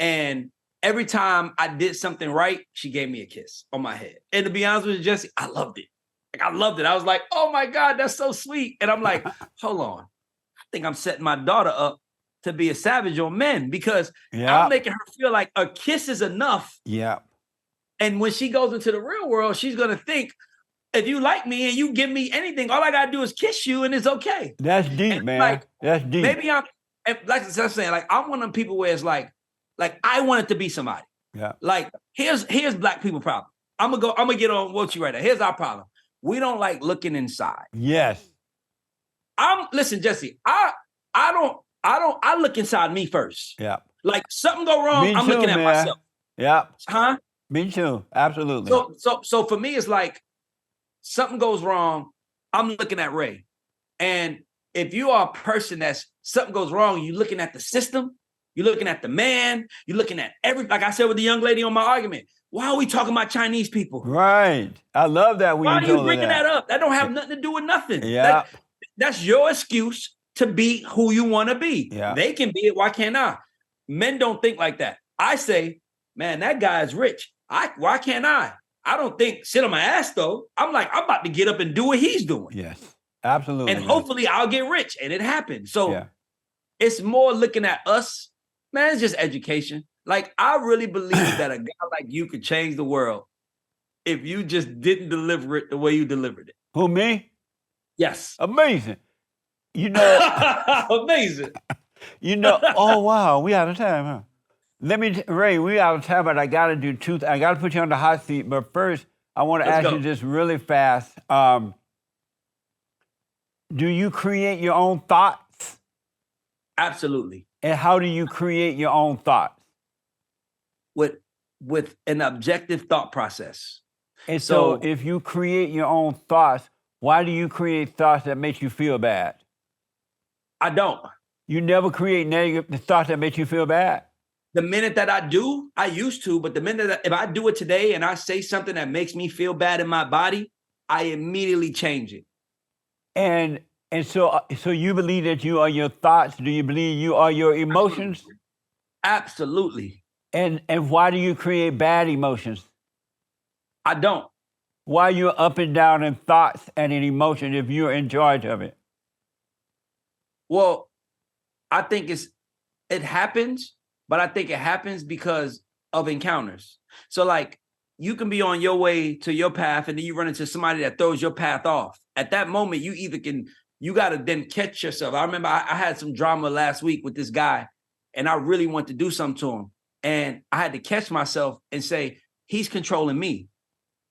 And every time I did something right, she gave me a kiss on my head. And to be honest with you, Jesse, I loved it. Like I loved it. I was like, oh my God, that's so sweet. And I'm like, hold on. I think I'm setting my daughter up to be a savage on men because I'm making her feel like a kiss is enough. Yeah. And when she goes into the real world, she's going to think, if you like me and you give me anything, all I got to do is kiss you and it's okay. That's deep, and man. Like, that's deep. Maybe like I'm saying, like I'm one of them people where it's like I want it to be somebody. Yeah. Like here's black people problem. I'm gonna get on what you right now. Here's our problem. We don't like looking inside. Yes. Listen, Jesse, I look inside me first. Yeah. Like something go wrong, Me I'm too, looking at man. myself. Yeah. Huh? Me too. Absolutely. So for me, it's like something goes wrong, I'm looking at Ray. And if you are a person that's something goes wrong, you're looking at the system, you're looking at the man, you're looking at like I said with the young lady on my argument. Why are we talking about Chinese people? Right. I love that. Why are you bringing that up? That don't have nothing to do with nothing. Yeah. That's your excuse to be who you want to be. Yeah. They can be it. Why can't I? Men don't think like that. I say, man, that guy is rich. Why can't I? I don't think sit on my ass though. I'm like, I'm about to get up and do what he's doing. Yes, absolutely. And hopefully I'll get rich. And it happened. So it's more looking at us, man, it's just education. Like I really believe that a guy like you could change the world if you just didn't deliver it the way you delivered it. Who, me? Yes. Amazing. You know. Amazing. You know, oh wow, we out of time, huh? Ray, we out of time, but I got to do two. I got to put you on the hot seat. But first, I want to Let's ask go. you this really fast. Do you create your own thoughts? Absolutely. And how do you create your own thoughts? With an objective thought process. And so if you create your own thoughts, why do you create thoughts that make you feel bad? I don't. You never create negative thoughts that make you feel bad? The minute that I do, I used to, but the minute that if I do it today and I say something that makes me feel bad in my body, I immediately change it. And so you believe that you are your thoughts? Do you believe you are your emotions? Absolutely. And why do you create bad emotions? I don't. Why are you up and down in thoughts and in emotion if you're in charge of it? Well, I think it happens, but I think it happens because of encounters. So like you can be on your way to your path and then you run into somebody that throws your path off. At that moment, you got to then catch yourself. I remember I had some drama last week with this guy and I really wanted to do something to him. And I had to catch myself and say, he's controlling me.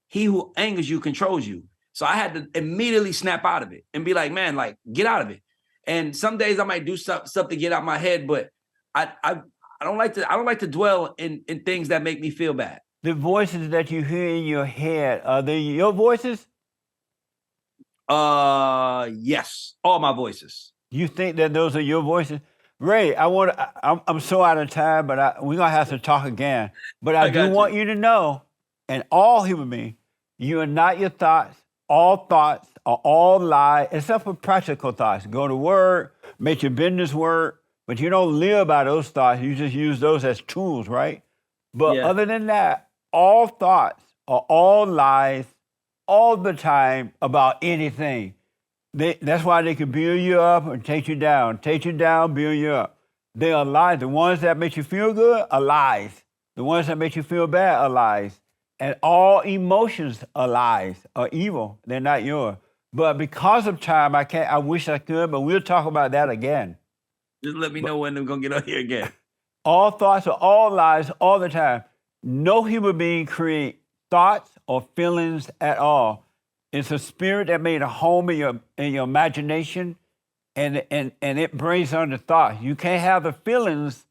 He who angers you controls you. So I had to immediately snap out of it and be like, man, like, get out of it. And some days I might do stuff to get out my head, but I don't like to dwell in things that make me feel bad. The voices that you hear in your head, are they your voices? Yes, all my voices. You think that those are your voices? Ray, I'm so out of time, but we're going to have to talk again. But I do want you to know, and all human beings, you are not your thoughts. All thoughts are all lies, except for practical thoughts. Go to work, make your business work, but you don't live by those thoughts. You just use those as tools, right? But other than that, all thoughts are all lies all the time about anything. That's why they can build you up or take you down, build you up. They are lies. The ones that make you feel good are lies. The ones that make you feel bad are lies. And all emotions are lies, are evil. They're not yours. But because of time, I wish I could, but we'll talk about that again. Just let me know when I'm going to get on here again. All thoughts are all lies all the time. No human being create thoughts or feelings at all. It's a spirit that made a home in your imagination, and it brings on the thought. You can't have the feelings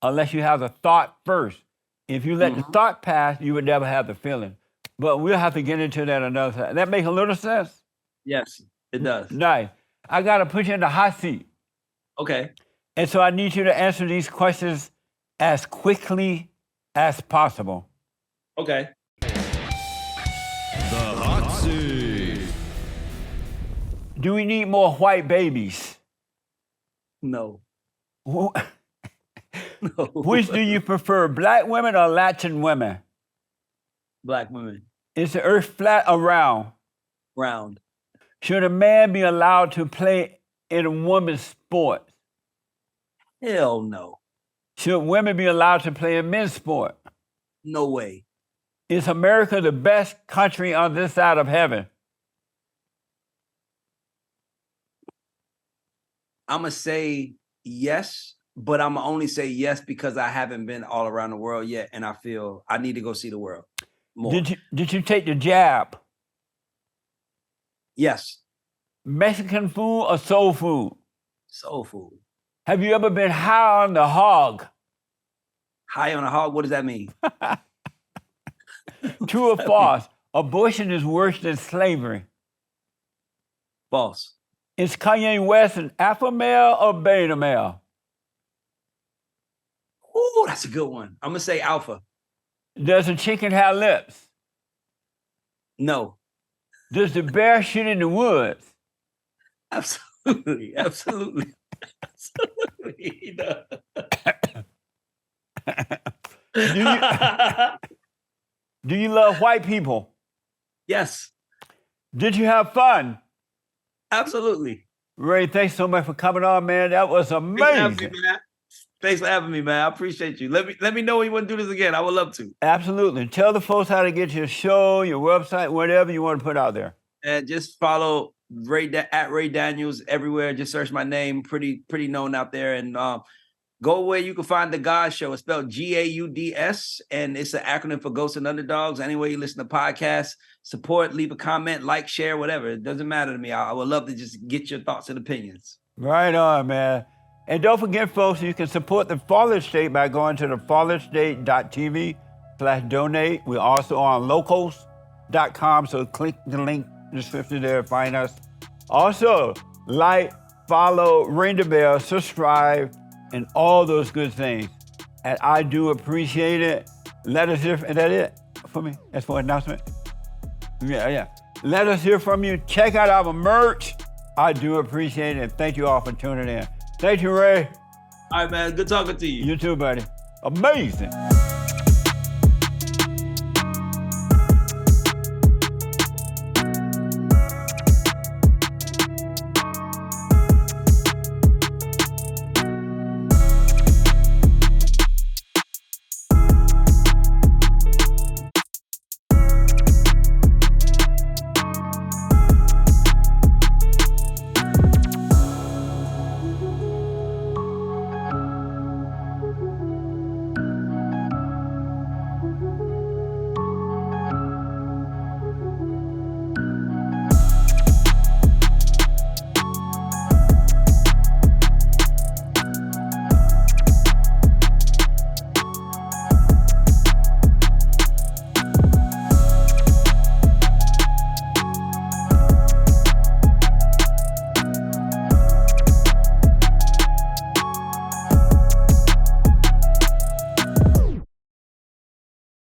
unless you have the thought first. If you let the thought pass, you would never have the feeling. But we'll have to get into that another time. That make a little sense? Yes, it does. Nice. I got to put you in the hot seat. Okay. And so I need you to answer these questions as quickly as possible. Okay. The hot seat. Do we need more white babies? No. Wh- No. Which do you prefer, black women or Latin women? Black women. Is the earth flat or round? Round. Should a man be allowed to play in a woman's sport? Hell no. Should women be allowed to play in men's sport? No way. Is America the best country on this side of heaven? I'm going to say yes, but I'm going to only say yes because I haven't been all around the world yet, and I feel I need to go see the world more. Did you take the jab? Yes. Mexican food or soul food? Soul food. Have you ever been high on the hog? High on a hog, what does that mean? True or false? Abortion is worse than slavery. False. Is Kanye West an alpha male or beta male? Ooh, that's a good one. I'm going to say alpha. Does a chicken have lips? No. Does the bear shit in the woods? Absolutely. Absolutely. Absolutely. No. Do you love white people? Yes. Did you have fun? Absolutely. Ray, thanks so much for coming on, man. That was amazing. Thanks for having me, man. I appreciate you. Let me know when you want to do this again. I would love to. Absolutely. Tell the folks how to get your show, your website, whatever you want to put out there. And just follow at Ray Daniels everywhere. Just search my name. Pretty known out there. And Go where you can find the GAUDS Show. It's spelled GAUDS, and it's an acronym for Ghosts and Underdogs. Anywhere you listen to podcasts, support, leave a comment, like, share, whatever. It doesn't matter to me. I would love to just get your thoughts and opinions. Right on, man. And don't forget, folks, you can support The Fallen State by going to TheFallenState.tv/donate. We're also on locals.com, so click the link in the description there to find us. Also, like, follow, ring the bell, subscribe, and all those good things. And I do appreciate it. Let us hear, is that it for me? That's for an announcement? Yeah. Let us hear from you. Check out our merch. I do appreciate it. And thank you all for tuning in. Thank you, Ray. All right, man. Good talking to you. You too, buddy. Amazing.